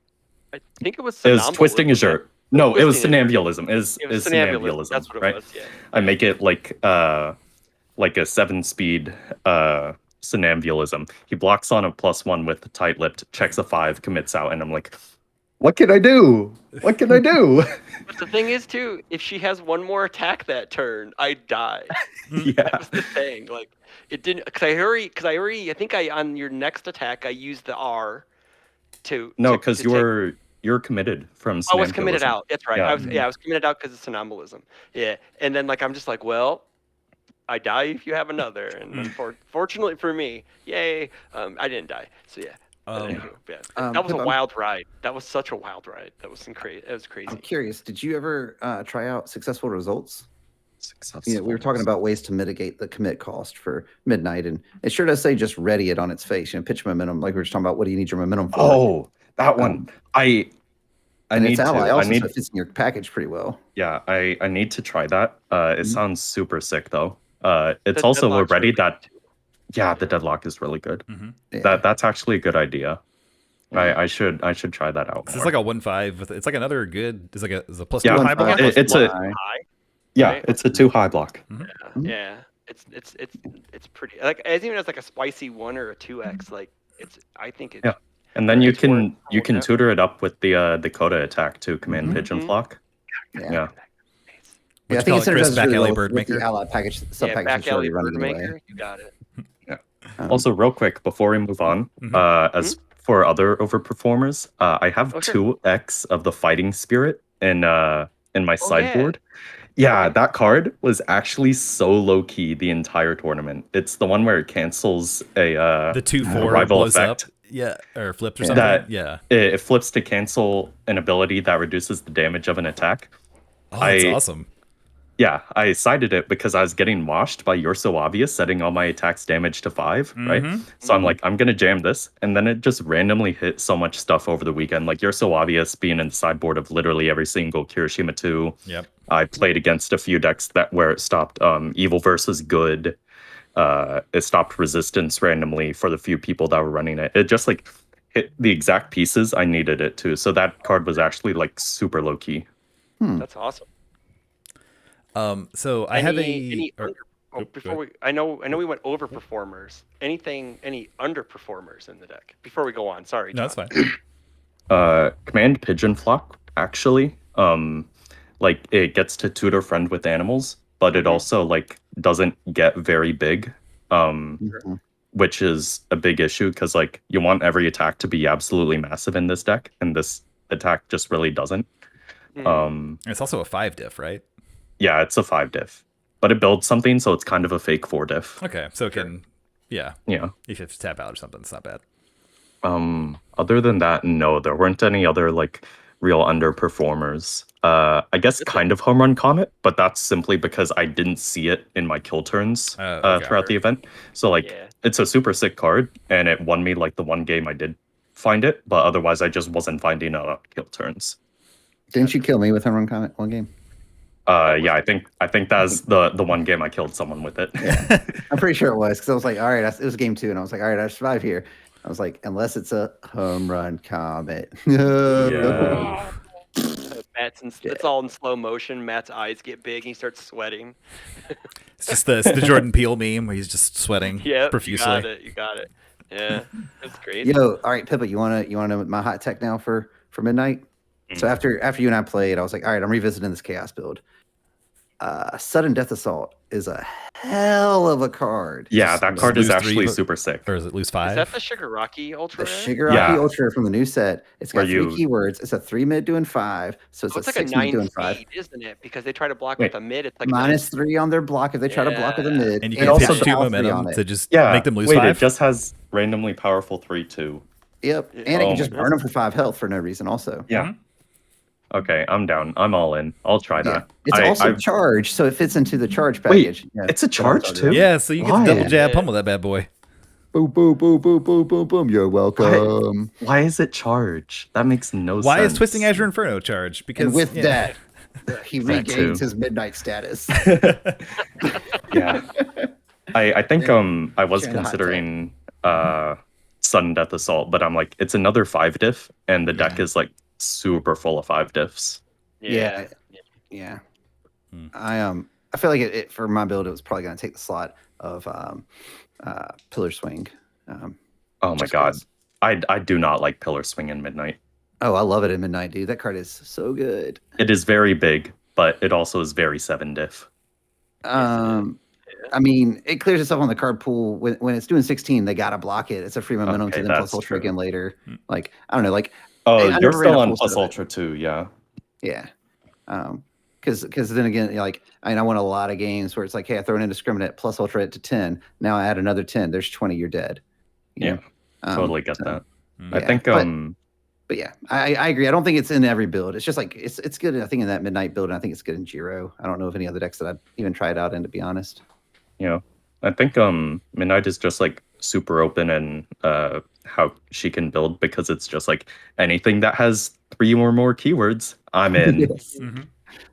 think it was twisting a somnambulist. shirt. No, it was Twisting a shirt. somnambulism. It was Is somnambulism. That's somnambulism, what it right? was. Yeah. I make it like a 7-speed somnambulism. He blocks on a +1 with the tight lipped, checks a 5, commits out, and I'm like, what can I do? What can I do? But the thing is, too, if she has one more attack that turn, I die. Yeah. That was the thing. Like, it didn't. I think on your next attack, I used the R to. No, to because take. you're committed from I was committed somnambulism. out. That's right. Yeah. I was committed out because of somnambulism. Yeah. And then, like, I'm just like, well, I die if you have another. And fortunately for me, yay, I didn't die. So yeah. But anywho, yeah. That was a Pip, wild ride. That was such a wild ride. That was crazy. It was I'm crazy. curious. Did you ever try out successful results? Successful. We were talking about ways to mitigate the commit cost for midnight, and it sure does say just ready it on its face. Pitch momentum, like we were just talking about. What do you need your momentum for? Oh, that one. I and need its ally to. also I need. so it fits in your package pretty well. Yeah, I need to try that. It sounds super sick though. It's The also deadlock's already really that. good, too. Yeah, the deadlock is really good. Yeah. That's actually a good idea. I should try that out. It's more. like a 1/5 with it's like another good. It's like a plus Yeah, 2 high block. it's a High, yeah, right? it's a 2 high block. Yeah. It's pretty. Like, as even as like a spicy 1 or a 2x, like I think it's. Yeah. And then you it's worth can it. tutor it up with the Dakota attack to command pigeon flock. Yeah. Yeah. Yeah, I What you think call it it, Chris? synergizes Back really alley well bird with the maker. ally package, sub Yeah, package back that's already alley running bird anyway. maker. You got it. Also, real quick before we move on, as for other overperformers, I have Oh, sure. 2x of the fighting spirit in my sideboard. Yeah. Yeah, Okay. that card was actually so low key the entire tournament. It's the one where it cancels a The 2/4 rival blows effect. up. Yeah, or flipped or something. That Yeah. it flips to cancel an ability that reduces the damage of an attack. Oh, that's awesome. Yeah, I cited it because I was getting washed by You're So Obvious, setting all my attacks damage to 5, right? So I'm like, I'm gonna jam this, and then it just randomly hit so much stuff over the weekend. Like You're So Obvious being in the sideboard of literally every single Kirishima 2. Yep. I played against a few decks where it stopped Evil versus Good. It stopped Resistance randomly for the few people that were running it. It just like hit the exact pieces I needed it to. So that card was actually like super low key. That's awesome. So I have a. Before I know we went over performers. Any underperformers in the deck before we go on? Sorry, No, John. that's fine. Command Pigeon Flock, actually. Like it gets to tutor friend with animals, but it also like doesn't get very big. Which is a big issue because like you want every attack to be absolutely massive in this deck, and this attack just really doesn't. It's also a 5 diff, right? Yeah, it's a 5 diff, but it builds something, so it's kind of a fake 4 diff. Okay, so it can, yeah. Yeah. If you have to tap out or something, it's not bad. Other than that, no, there weren't any other like real underperformers. I guess kind of Home Run Comet, but that's simply because I didn't see it in my kill turns throughout the event. So like, it's a super sick card, and it won me like the one game I did find it, but otherwise I just wasn't finding kill turns. Didn't you kill me with Home Run Comet one game? Yeah, I think that's the one game I killed someone with it. Yeah. I'm pretty sure it was because I was like, all right, it was game 2, and I was like, all right, I survive here. I was like, unless it's a Home Run Comet. Yeah. It's all in slow motion. Matt's eyes get big and he starts sweating. It's just the Jordan Peele meme where he's just sweating profusely. You got it. Yeah, that's great. Yo, all right, Pippa, you wanna know my hot tech now for midnight? So after you and I played, I was like, all right, I'm revisiting this chaos build. Sudden Death Assault is a hell of a card. Yeah, that Just card is lose actually 3, super sick. or is it lose Is that 5? the Shigaraki Ultra? The Rare? Shigaraki Yeah. Ultra from the new set. It's got Where 3 you- keywords. It's a 3 mid doing 5, so it's Oh, a it's like a 6 mid 9 doing speed, 5. isn't it? Because they try to block Wait. with a mid. It's like a Minus 9 3 on their block if they try to block with a mid. And you It can also pitch 2 power 3 momentum on it. to just Yeah, make them lose wait, 5. it just has randomly powerful 3/2. Yep, Yeah. and it Oh can just my burn them for 5 health for no reason. Also, Yeah. Okay, I'm down. I'm all in. I'll try yeah, that. it's also charge, so it fits into the charge package. Wait, Yeah, it's a but I'll charge tell you. too? Yeah, so you get to Why? double jab Yeah. pummel that bad boy. Boom, boom, boom, boom, boom, boom, boom. You're welcome. Why is it charge? That makes no Why sense. is Twisting Azure Inferno charge? Because And with yeah. that, he That too. regains his midnight status. Yeah. I think I was Sharing the hot considering Sudden Death Assault, but I'm like, it's another 5 diff, and the deck is like super full of 5 diffs. Yeah. Yeah. Hmm. I feel like it for my build, it was probably going to take the slot of Pillar Swing. Oh my Just god. 'cause- I do not like Pillar Swing in Midnight. Oh, I love it in Midnight, dude. That card is so good. It is very big, but it also is very 7 diff. I mean, it clears itself on the card pool. When it's doing 16, they got to block it. It's a free momentum Okay, to then plus that's ultra true. again later. Like, I don't know. Like, Oh, I you're never ran still a on full Plus set of it. Ultra too, yeah. Yeah. Because then again, like, I won a lot of games where it's like, hey, I throw an indiscriminate plus ultra it to 10. Now I add another 10. There's 20. You're dead. You Yeah, know? totally get that. I yeah, think but yeah, I agree. I don't think it's in every build. It's just like it's good. I think in that midnight build, and I think it's good in Giro. I don't know of any other decks that I'd even try it out in, to be honest. I think Midnight is just like super open in how she can build, because it's just like anything that has 3 or more keywords, I'm in. Yes.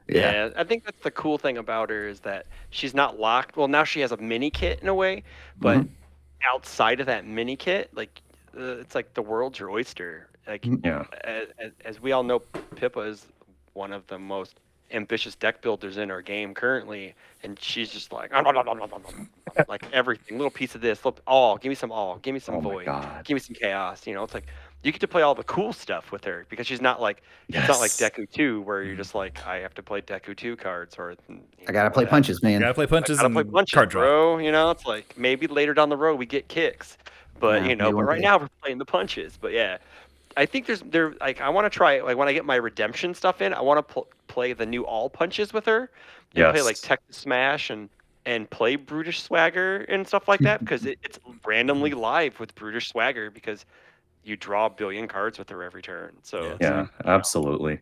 Yeah, I think that's the cool thing about her is that she's not locked. Well, now she has a mini kit in a way, but outside of that mini kit, like it's like the world's your oyster. Like, Yeah. as we all know, Pippa is one of the most ambitious deck builders in our game currently, and she's just like like everything, little piece of this, all, give me some all, give me some Oh my void, God. give me some chaos. You know, it's like you get to play all the cool stuff with her because she's not like it's not like Yes. Deku 2 where you're just like I have to play Deku 2 cards or I gotta play whatever. punches, man. Gotta play punches Gotta and play punches, card draw. bro. You know, it's like maybe later down the road we get kicks, but Yeah, you know, maybe but one right day. now we're playing the punches. But yeah, I think there like I want to try like when I get my redemption stuff in, I want to play the new all punches with her and play like Yes. Texas Smash and play Brutish Swagger and stuff like that because it's randomly live with Brutish Swagger because you draw a billion cards with her every turn. So Yeah. it's Yeah, like, absolutely.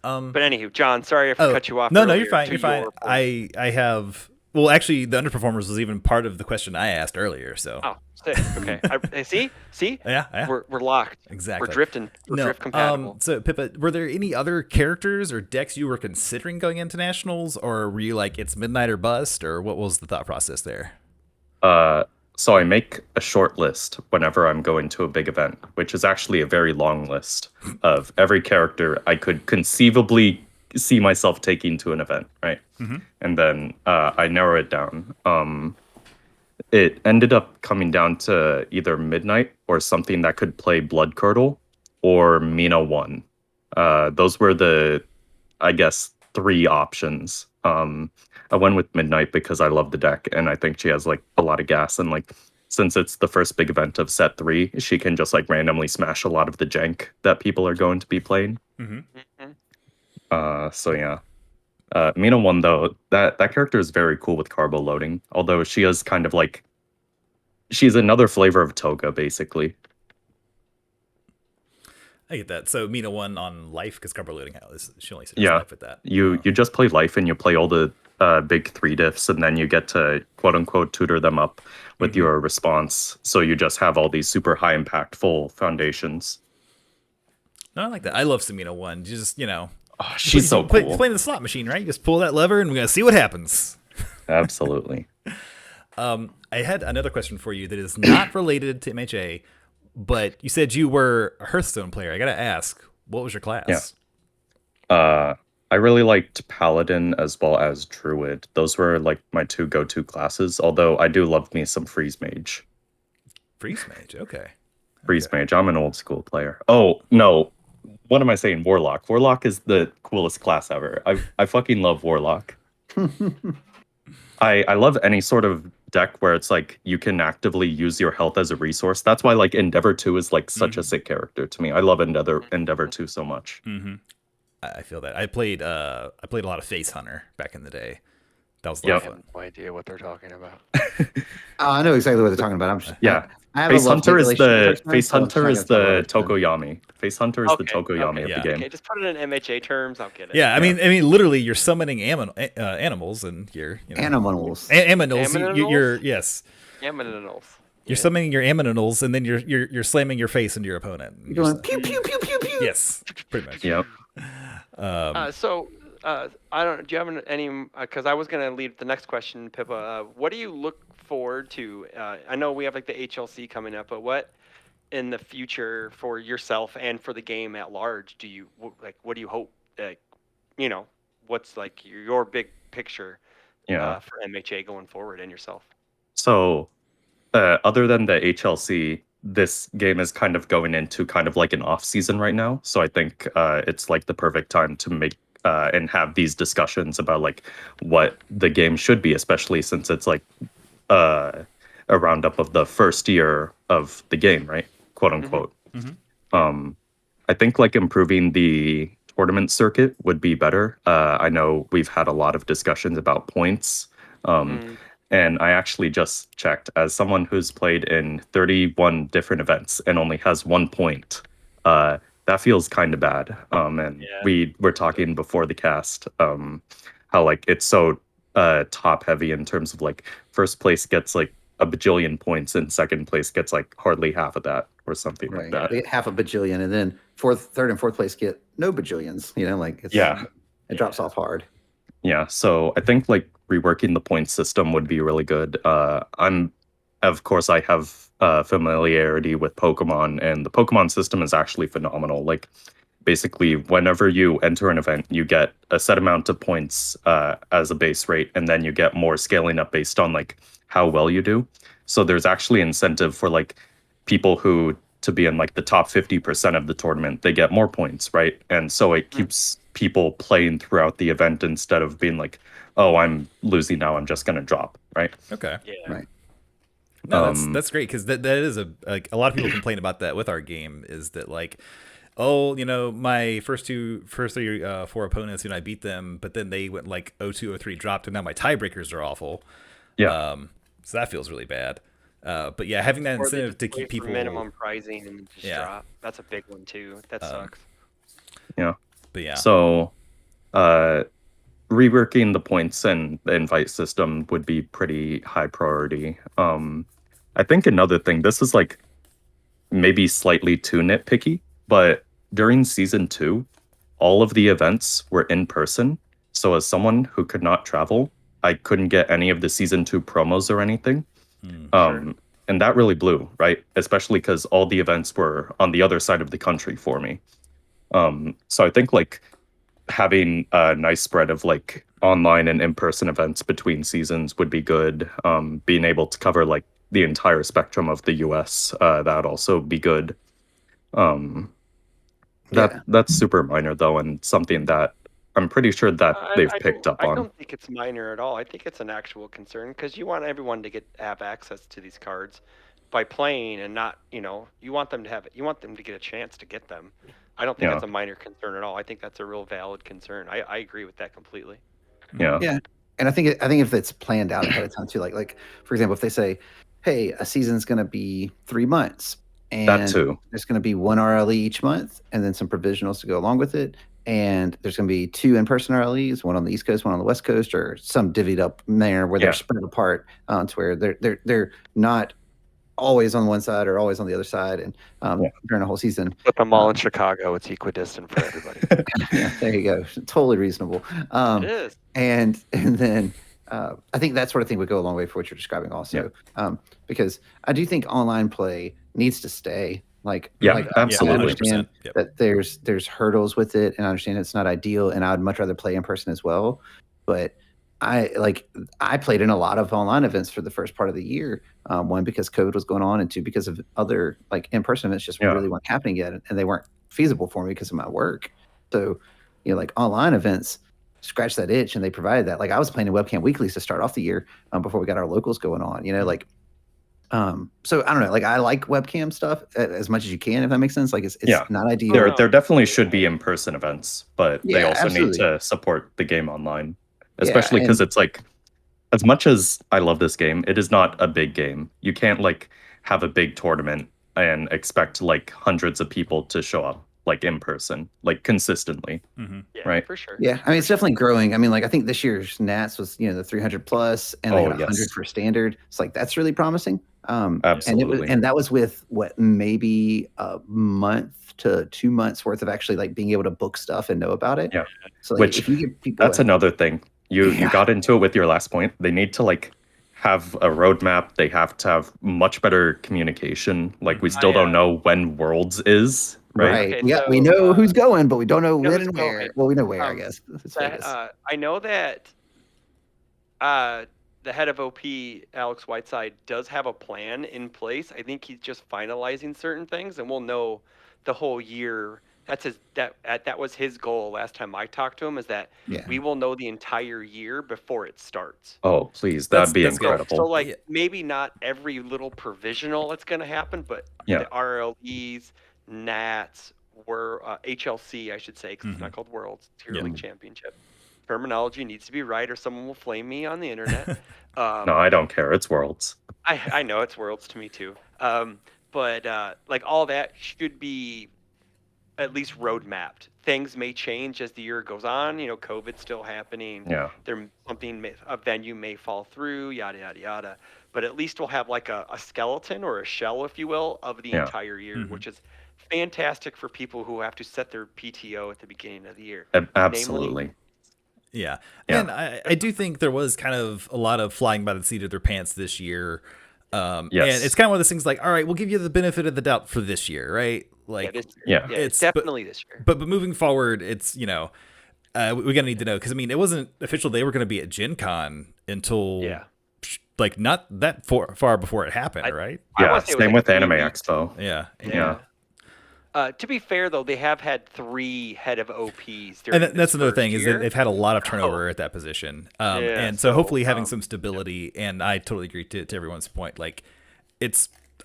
But anywho, John, sorry if I cut you off. No, you're earlier fine. to You're fine. your point. I have. Well, actually, the underperformers was even part of the question I asked earlier. So Oh, sick. Okay. See? yeah. We're locked. Exactly. We're drifting. We're drift compatible. So Pippa, were there any other characters or decks you were considering going into nationals, or were you like it's midnight or bust, or what was the thought process there? So I make a short list whenever I'm going to a big event, which is actually a very long list of every character I could conceivably see myself taking to an event, right? And then I narrow it down. It ended up coming down to either Midnight or something that could play Blood Curdle or Mina 1. Those were the, I guess, 3 options. I went with Midnight because I love the deck and I think she has like a lot of gas, and like since it's the first big event of set 3, she can just like randomly smash a lot of the jank that people are going to be playing. So yeah. Mina 1 though, that character is very cool with carbo loading, although she is kind of like she's another flavor of Toga basically. I get that. So Mina won on life because carbo loading she only says Yeah. life with that. You just play life and you play all the big 3 diffs, and then you get to quote unquote tutor them up with your response. So you just have all these super high impactful foundations. No, I like that. I love Samina 1. You just, Oh, she's so cool. playing the slot machine, right? You just pull that lever and we're going to see what happens. Absolutely. I had another question for you that is not related to MHA, but you said you were a Hearthstone player. I got to ask, what was your class? Yeah. I really liked Paladin as well as Druid. Those were like my 2 go-to classes, although I do love me some Freeze Mage. Freeze Mage. Okay. Freeze Mage. I'm an old school player. Oh no, what am I saying? Warlock. Warlock is the coolest class ever. I fucking love Warlock. I love any sort of deck where it's like you can actively use your health as a resource. That's why like Endeavor 2 is like such a sick character to me. I love Endeavor 2 so much. Mm-hmm. I feel that. I played a lot of Face Hunter back in the day. That was a lot of I fun. have no idea what they're talking about. I know exactly what they're talking about. I'm just, Yeah. I have Face a Hunter is the Face so I'm just Hunter not is gonna the talk about it. Tokoyami. Face Hunter is the Tokoyami of yeah. the game. Okay, just put it in MHA terms. I'll get it. Yeah, I mean, literally, you're summoning animals, and you're Animals. aminals. You're yes, Aminals. you're summoning your aminals, and then you're slamming your face into your opponent. You're going pew pew pew pew pew. Yes, pretty much. Yep. I don't. Do you have any? Because I was gonna leave the next question, Pippa. What do you look forward to? I know we have like the HLC coming up, but what in the future for yourself and for the game at large do you like? What do you hope? What's like your big picture? For MHA going forward and yourself. So, other than the HLC, this game is kind of going into kind of like an off season right now. So I think it's like the perfect time to make and have these discussions about like what the game should be, especially since it's like a roundup of the first year of the game, right? Quote unquote. I think like improving the tournament circuit would be better. I know we've had a lot of discussions about points. And I actually just checked, as someone who's played in 31 different events and only has 1 point, that feels kind of bad. And we were talking before the cast how like it's so top heavy in terms of like first place gets like a bajillion points and second place gets like hardly half of that or something like that. They get half a bajillion, and then third and fourth place get no bajillions. Like it's it drops off hard. Yeah, so I think like reworking the point system would be really good. Of course, I have familiarity with Pokemon, and the Pokemon system is actually phenomenal. Like, basically, whenever you enter an event, you get a set amount of points as a base rate, and then you get more scaling up based on like how well you do. So there's actually incentive for like people who to be in like the top 50% of the tournament, they get more points, right? And so it keeps people playing throughout the event instead of being like, oh, I'm losing now, I'm just gonna drop, right? Okay. Yeah. Right. No, that's great, because that is a lot of people complain about that with our game, is that like, oh, my first three, 4 opponents, I beat them, but then they went like 0-2, 0-3, dropped, and now my tiebreakers are awful. Yeah. So that feels really bad. But yeah, having that incentive to keep people minimum pricing and just drop. That's a big one too. That sucks. Yeah. But yeah. So, reworking the points and the invite system would be pretty high priority. I think another thing, this is like maybe slightly too nitpicky, but during season 2, all of the events were in person. So as someone who could not travel, I couldn't get any of the season 2 promos or anything. And that really blew, right? Especially because all the events were on the other side of the country for me. So I think like having a nice spread of like online and in-person events between seasons would be good. Being able to cover like the entire spectrum of the US, that'd also be good. That's super minor though, and something that I'm pretty sure that they've picked up on. I don't think it's minor at all. I think it's an actual concern, because you want everyone to have access to these cards by playing, and not, you want them to have it. You want them to get a chance to get them. I don't think that's a minor concern at all. I think that's a real valid concern. I agree with that completely. Yeah. And I think if it's planned out ahead of time too, like for example, if they say, hey, a season's going to be 3 months, and that too. There's going to be 1 RLE each month, and then some provisionals to go along with it. And there's going to be 2 in-person RLEs, 1 on the East Coast, 1 on the West Coast, or some divvied up there where they're spread apart, to where they're not always on one side or always on the other side, and during a whole season. Put them all in Chicago. It's equidistant for everybody. Yeah, there you go. Totally reasonable. It is. And then I think that sort of thing would go a long way for what you're describing also, because I do think online play needs to stay. Absolutely. I understand that there's hurdles with it, and I understand it's not ideal, and I would much rather play in person as well. But I played in a lot of online events for the first part of the year. One, because COVID was going on, and two, because of other like in-person events just really weren't happening yet, and they weren't feasible for me because of my work. So, like online events scratch that itch, and they provided that. Like I was playing in webcam weeklies to start off the year before we got our locals going on. So I don't know. Like I like webcam stuff as much as you can, if that makes sense. Like it's not ideal. There definitely should be in-person events, but they also absolutely. need to support the game online, especially because it's like, as much as I love this game, it is not a big game. You can't like have a big tournament and expect like hundreds of people to show up like in person, like consistently. Yeah, right? for sure. Yeah, I mean it's definitely growing. I mean, like I think this year's Nats was the 300 plus, and they got 100 for standard. It's like that's really promising. Absolutely. And that was with what, maybe a month to 2 months worth of actually like being able to book stuff and know about it. Yeah. So like, Which if you give people that's another thing. You got into it with your last point. They need to like have a roadmap. They have to have much better communication. Like we still don't know when Worlds is, right? Okay, we know who's going, but we don't know when who's and where. going. Well, we know where, I guess. It's Vegas. I know that the head of OP, Alex Whiteside, does have a plan in place. I think he's just finalizing certain things, and we'll know the whole year. That was his goal last time I talked to him, is that we will know the entire year before it starts. Oh, please, that'd be incredible. So like maybe not every little provisional that's going to happen, but the RLEs, Nats, HLC, I should say, because it's not called Worlds, it's Hero League Championship. Terminology needs to be right, or someone will flame me on the internet. No, I don't care. It's Worlds. I know it's Worlds to me too. But like all that should be at least road mapped. Things may change as the year goes on. COVID's still happening. Yeah. A venue may fall through, yada, yada, yada. But at least we'll have like a skeleton or a shell, if you will, of the entire year, which is fantastic for people who have to set their PTO at the beginning of the year. Absolutely. Yeah. And I do think there was kind of a lot of flying by the seat of their pants this year. And it's kind of one of those things like, all right, we'll give you the benefit of the doubt for this year, right? Like, it's definitely this year. But moving forward, it's, we're going to need to know, because I mean, it wasn't official they were going to be at Gen Con until like not that far before it happened, right? Yeah, same with Anime Expo. Yeah. To be fair, though, they have had 3 head of OPs. And that's another thing is that they've had a lot of turnover at that position. And so hopefully having some stability, and I totally agree to everyone's point. Like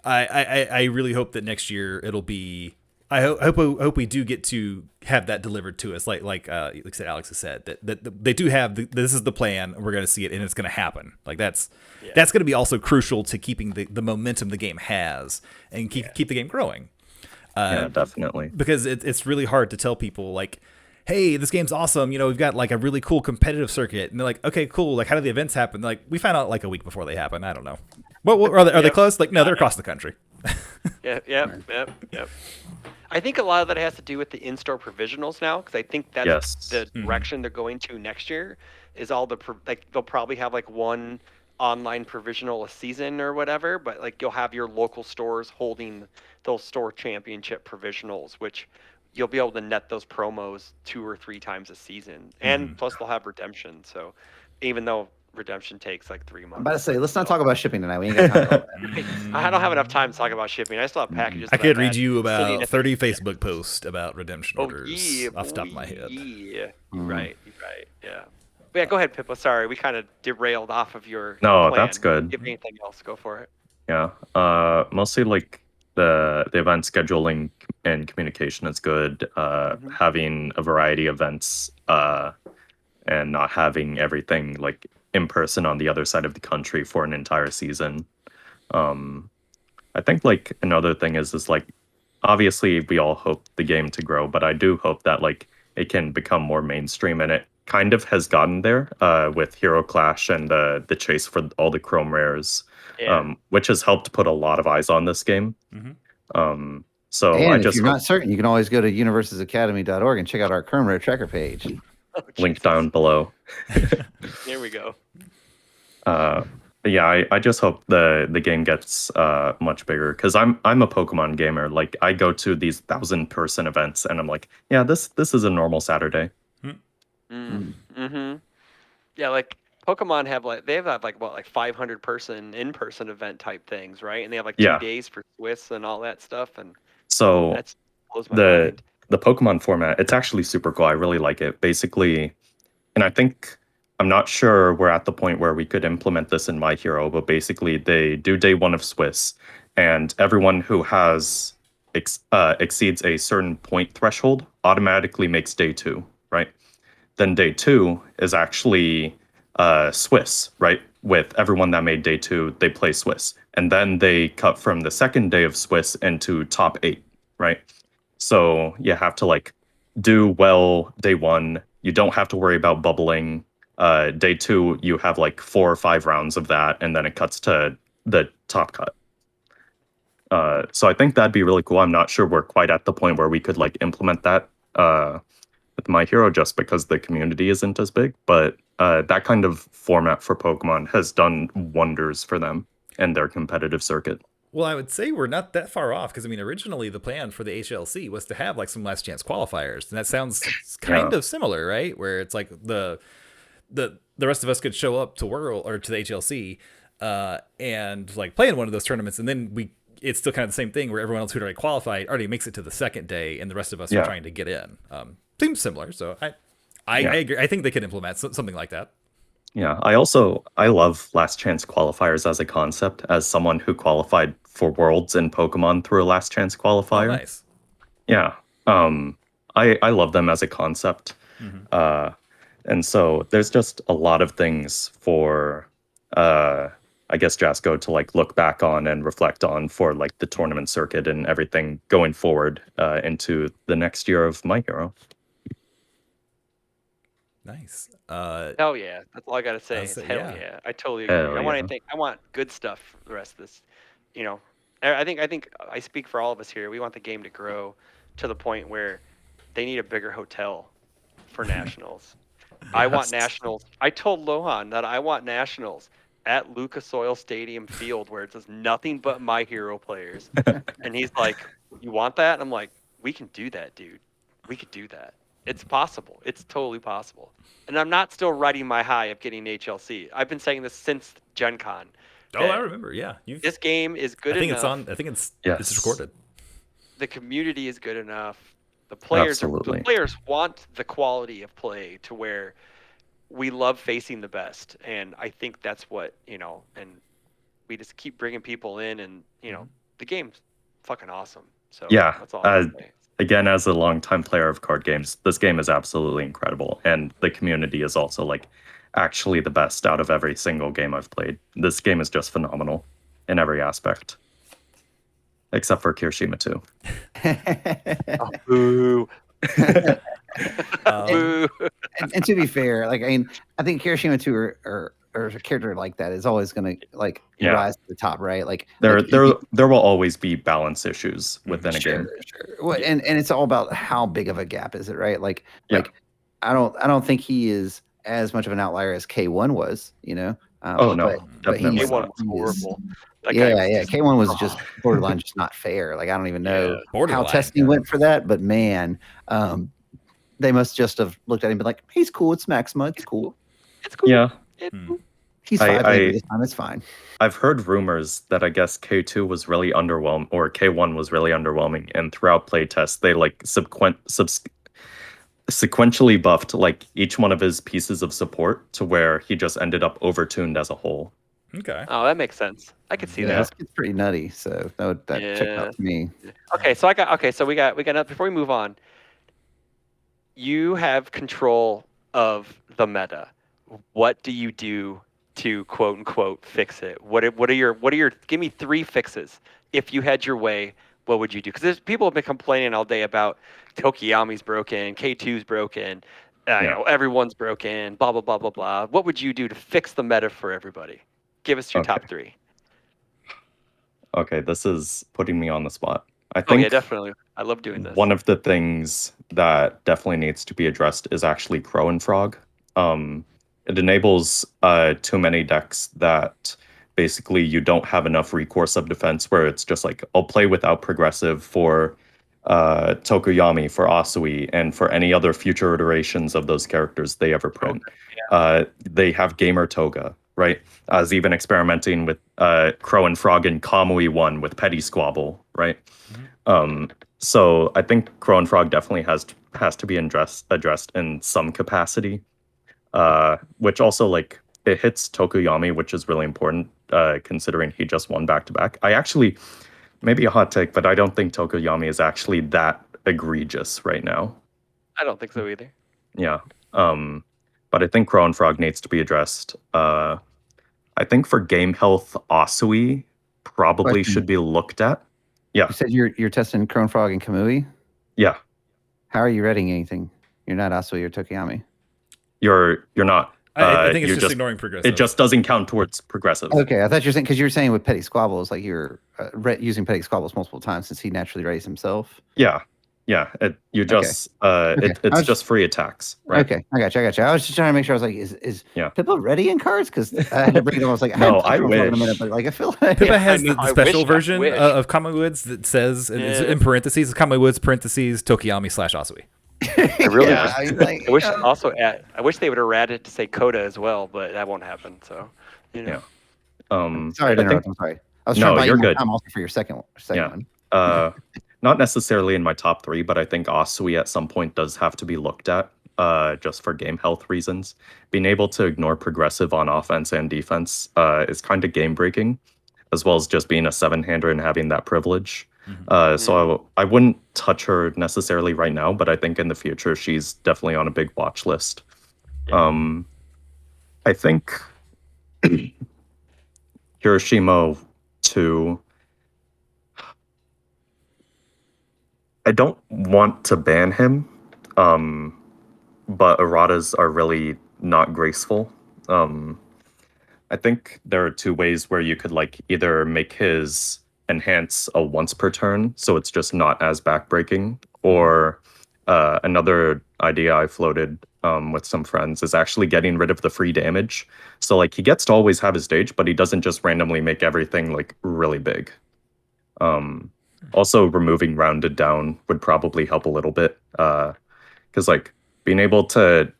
I really hope that next year it'll be, I hope we do get to have that delivered to us. Like said, Alex has said that they do have, this is the plan. We're going to see it and it's going to happen. Like that's going to be also crucial to keeping the momentum the game has and keep the game growing. Definitely. Because it's really hard to tell people like, hey, this game's awesome. We've got like a really cool competitive circuit. And they're like, okay, cool. Like, how do the events happen? They're like, we found out like a week before they happen. I don't know. What are they close? Like, no, they're across the country. Yep. I think a lot of that has to do with the in-store provisionals now, because I think that's the direction they're going to next year. Is all they'll probably have like one online provisional a season or whatever, but like you'll have your local stores holding those store championship provisionals, which you'll be able to net those promos 2 or 3 times a season, and plus they'll have redemption. So even though redemption takes like 3 months, I'm about to say, let's not talk about shipping tonight. We ain't got time for that. I don't have enough time to talk about shipping. I still have packages. I could read you about 30 Facebook posts about redemption orders off the top of my head. You're right. Yeah. But yeah, go ahead, Pippa. Sorry, we kind of derailed off of your No, plan. that's good. Give me anything else. Go for it. Yeah. Mostly like the event scheduling and communication is good. Having a variety of events and not having everything like in person on the other side of the country for an entire season. I think like another thing is like, obviously we all hope the game to grow, but I do hope that like it can become more mainstream, and it kind of has gotten there with Hero Clash and the chase for all the Chrome rares, which has helped put a lot of eyes on this game. So and if you're not certain, you can always go to universesacademy.org and check out our Chrome Rare tracker page. Link down below. There we go. Yeah, I just hope the game gets much bigger, because I'm a Pokemon gamer. Like I go to these 1,000-person events and I'm like, yeah, this is a normal Saturday. Yeah, like Pokemon have like 500 person in-person event type things, right? And they have like Yeah. 2 days for Swiss and all that stuff, and So that's blows my the mind. the Pokemon format, it's actually super cool. I really like it. Basically, and I think I'm not sure we're at the point where we could implement this in My Hero, but basically they do day 1 of Swiss, and everyone who has exceeds a certain point threshold automatically makes day 2, right? Then day 2 is actually Swiss, right? With everyone that made day 2, they play Swiss. And then they cut from the second day of Swiss into top 8, right? So you have to like do well day 1. You don't have to worry about bubbling. Day 2, you have like 4 or 5 rounds of that, and then it cuts to the top cut. So I think that'd be really cool. I'm not sure we're quite at the point where we could like implement that with My Hero just because the community isn't as big, but that kind of format for Pokemon has done wonders for them and their competitive circuit. Well, I would say we're not that far off because I mean, originally the plan for the HLC was to have like some last chance qualifiers, and that sounds kind of similar, right? Where it's like the rest of us could show up to World or to the HLC and like play in one of those tournaments, and then it's still kind of the same thing where everyone else who'd already qualified already makes it to the second day, and the rest of us are trying to get in. Seems similar, so I agree. I think they could implement something like that. Yeah, I love last chance qualifiers as a concept as someone who qualified for Worlds in Pokemon through a last chance qualifier. Oh, nice. Yeah. I love them as a concept. And so there's just a lot of things for I guess Jasco to like look back on and reflect on for like the tournament circuit and everything going forward into the next year of My Hero. Nice. Hell yeah, that's all I gotta say. Hell yeah, I totally agree. Hell I want good stuff for the rest of this. You know, I think I speak for all of us here. We want the game to grow to the point where they need a bigger hotel for nationals. I want nationals. I told Lohan that I want nationals at Lucas Oil Stadium Field where it's just nothing but My Hero players. And he's like, "You want that?" And I'm like, "We can do that, dude. We could do that. It's possible. It's totally possible." And I'm not still riding my high of getting HLC. I've been saying this since Gen Con. Oh, I remember. Yeah, This game is good I think enough. it's on. I think it's recorded. The community is good enough. The players want the quality of play to where we love facing the best, and I think that's what and we just keep bringing people in, and the game's fucking awesome. So yeah, that's all I'm saying. Again, as a longtime player of card games, this game is absolutely incredible, and the community is also like actually the best out of every single game I've played. This game is just phenomenal in every aspect, except for Kirishima 2. Oh, boo. Boo. And to be fair, like I think Kirishima 2 or a character like that is always going to like rise to the top, right? Like there will always be balance issues within a game. Sure. Well, and it's all about how big of a gap is it, right? Like I don't think he is as much of an outlier as K1 was, Oh no, definitely. K1 was horrible. K1 was just borderline, just not fair. Like I don't even know how testing went for that, but man, they must just have looked at him and been like, "He's cool. It's Maxima. It's cool. It's cool. Yeah, he's 5 this time. It's fine." I've heard rumors that I guess K2 was really underwhelming, or K1 was really underwhelming, and throughout playtests they like sequentially buffed like each one of his pieces of support to where he just ended up overtuned as a whole. Okay. Oh, that makes sense. I could see that. It's pretty nutty. So that checked out to me. Okay, so we got before we move on. You have control of the meta. What do you do to quote unquote fix it? What are your give me 3 fixes. If you had your way, what would you do? Because people have been complaining all day about Tokiyami's broken, K2's broken, everyone's broken, blah blah blah blah blah. What would you do to fix the meta for everybody? Give us your top 3. Okay, this is putting me on the spot. I think yeah, definitely. I love doing this. One of the things that definitely needs to be addressed is actually Crow and Frog. It enables too many decks that basically you don't have enough recourse of defense where it's just like, I'll play without progressive for Tokuyami, for Asui, and for any other future iterations of those characters they ever print. They have Gamer Toga, right? As even experimenting with Crow and Frog and Kamui 1 with Petty Squabble, right? So I think Crow and Frog definitely has to be addressed in some capacity. Which also like it hits Tokuyami, which is really important considering he just won back-to-back. I actually, maybe a hot take, but I don't think Tokuyami is actually that egregious right now. I don't think so either. Yeah. But I think Crow and Frog needs to be addressed. I think for game health, Asui probably should be looked at. Yeah. You said you're testing Crone Frog and Kamui? Yeah. How are you reading anything? You're not Asui or Tokuyami. You're not. I think it's just ignoring progressive. It just doesn't count towards progressive. Okay, I thought you were saying, because you were saying with Petty Squabbles, like you're using Petty Squabbles multiple times since he naturally raised himself. Yeah. It's just free attacks, right? Okay, I got you. I was just trying to make sure. I was like, is Yeah. Pippa ready in cards? Because I had to bring it on. I was like, No, I I haven't played Crone Frog in a wish. minute, but like I feel like Pippa has I know, the I special wish, I version wish. of Kamui Woods that says in parentheses Kamui Woods parentheses Tokuyami / Asui. I really Yeah, wish. I mean, like, I wish I wish they would have added to say Coda as well, but that won't happen. So, you know. Yeah. Sorry to I interrupt. think- I'm sorry. I was No, trying to buy you're you more good. time also for your second Yeah. one. Not necessarily in my top 3, but I think Asui at some point does have to be looked at, just for game health reasons. Being able to ignore progressive on offense and defense is kind of game breaking, as well as just being a 7-hander and having that privilege. So I wouldn't touch her necessarily right now, but I think in the future she's definitely on a big watch list. I think Hiroshima 2. I don't want to ban him, but erratas are really not graceful. I think there are 2 ways where you could like either make his enhance a once per turn, so it's just not as backbreaking, or another idea I floated with some friends is actually getting rid of the free damage. So like he gets to always have his stage, but he doesn't just randomly make everything like really big. Also, removing rounded down would probably help a little bit, because like being able to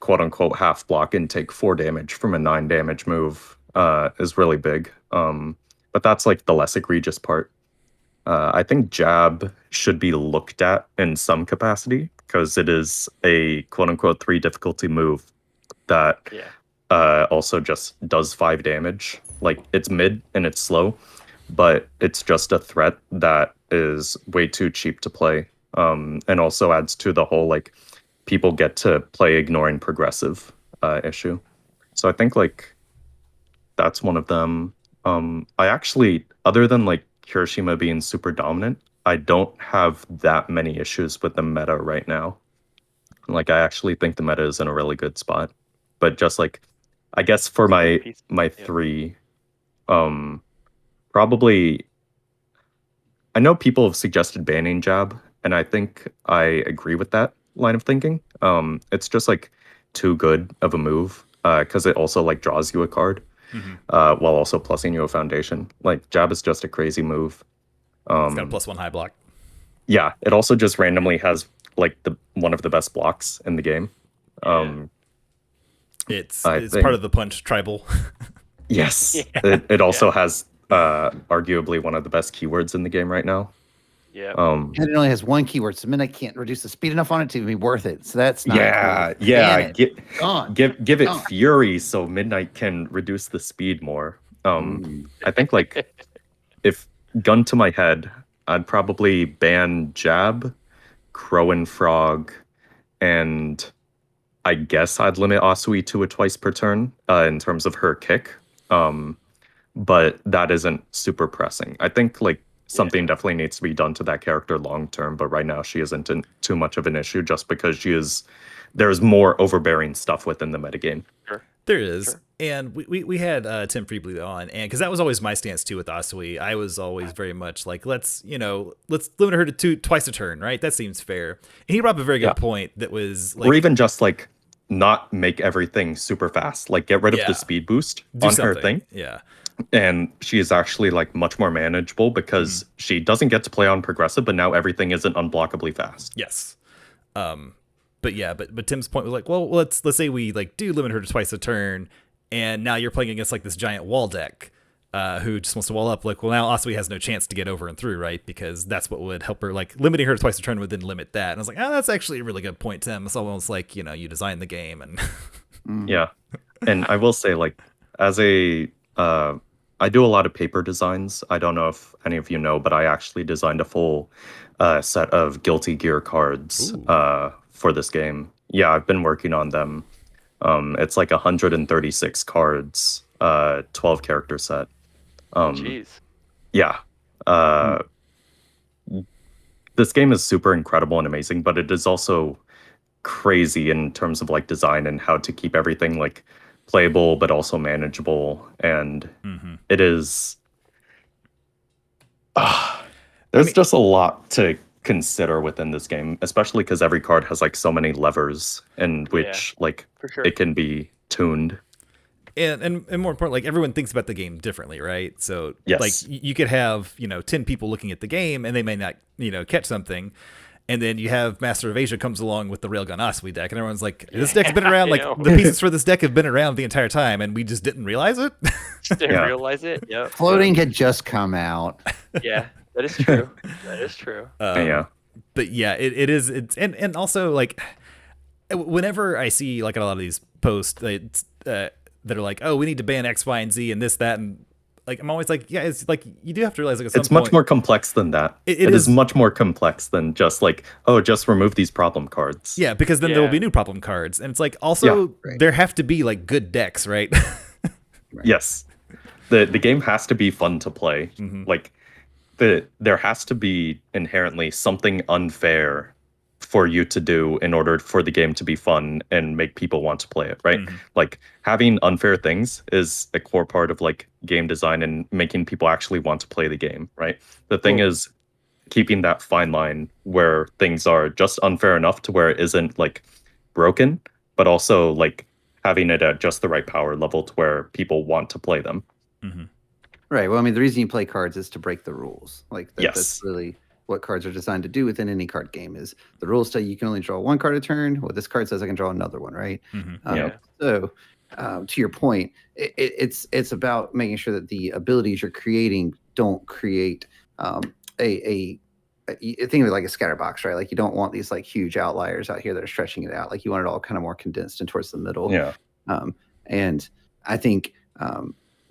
quote unquote half block and take 4 damage from a 9 damage move is really big. But that's like the less egregious part. I think jab should be looked at in some capacity because it is a quote unquote 3 difficulty move that also just does 5 damage. Like it's mid and it's slow, but it's just a threat that is way too cheap to play, and also adds to the whole like people get to play ignoring progressive issue. So I think like that's one of them. I actually, other than like Hiroshima being super dominant, I don't have that many issues with the meta right now. Like I actually think the meta is in a really good spot. But just like I guess for my 3, probably I know people have suggested banning jab, and I think I agree with that line of thinking. It's just like too good of a move because it also like draws you a card while also plussing you a foundation. Like jab is just a crazy move. It's got a +1 high block. Yeah, it also just randomly has like one of the best blocks in the game. It's part of the punch tribal. Yes, it also has arguably one of the best keywords in the game right now. Yeah. And it only has 1 keyword, so Midnight can't reduce the speed enough on it to be worth it. So that's not cool. Give it fury so Midnight can reduce the speed more. I think like if gun to my head, I'd probably ban jab, Crow and Frog, and I guess I'd limit Asui to a twice per turn in terms of her kick. But that isn't super pressing. I think like something definitely needs to be done to that character long term, but right now she isn't too much of an issue just because there's more overbearing stuff within the metagame. Sure. There is. Sure. And we had Tim Freebley on, and because that was always my stance too with Asui. I was always very much like, let's limit her to twice a turn, right? That seems fair. And he brought up a very good point that was like, or even just like not make everything super fast, like get rid of the speed boost on her thing. Yeah. And she is actually like much more manageable because she doesn't get to play on progressive, but now everything isn't unblockably fast. Yes. but Tim's point was like, well, let's say we like do limit her to twice a turn, and now you're playing against like this giant wall deck. Who just wants to wall up, like, well, now Asui has no chance to get over and through, right? Because that's what would help her, like, limiting her to twice a turn would then limit that. And I was like, oh, that's actually a really good point, Tim. It's almost like, you design the game and... Yeah. And I will say, like, as a... I do a lot of paper designs. I don't know if any of you know, but I actually designed a full set of Guilty Gear cards for this game. Yeah, I've been working on them. It's like 136 cards, 12 character set. Jeez. Yeah. This game is super incredible and amazing, but it is also crazy in terms of like design and how to keep everything like playable but also manageable. And it is there's just a lot to consider within this game, especially because every card has like so many levers in which like for sure. it can be tuned. And more important, like everyone thinks about the game differently, right? So Yes. like you could have, 10 people looking at the game and they may not, catch something. And then you have Master of Asia comes along with the Railgun Asui deck, and everyone's like, this deck's been around, like the pieces for this deck have been around the entire time, and we just didn't realize it. Just didn't realize it. Yep. Floating had just come out. Yeah, that is true. That is true. Yeah. But yeah, it is. It's and also like whenever I see like a lot of these posts that are like, oh, we need to ban X, Y, and Z and this, that, and like I'm always like, yeah, it's like you do have to realize like at some It's point, much more complex than that. It is much more complex than just like, oh, just remove these problem cards. Yeah, because then there will be new problem cards, and it's like also there have to be like good decks, right? Yes, the game has to be fun to play. Like there has to be inherently something unfair for you to do in order for the game to be fun and make people want to play it, right? Like having unfair things is a core part of like game design and making people actually want to play the game, right? The thing is keeping that fine line where things are just unfair enough to where it isn't like broken, but also like having it at just the right power level to where people want to play them. Right. Well, I mean, the reason you play cards is to break the rules. Like Yes. that's really what cards are designed to do within any card game. Is the rules say you can only draw one card a turn. Well, this card says I can draw another one, right? So, to your point, it's about making sure that the abilities you're creating don't create think of it like a scatter box, right? Like you don't want these like huge outliers out here that are stretching it out. Like you want it all kind of more condensed and towards the middle. Yeah. And I think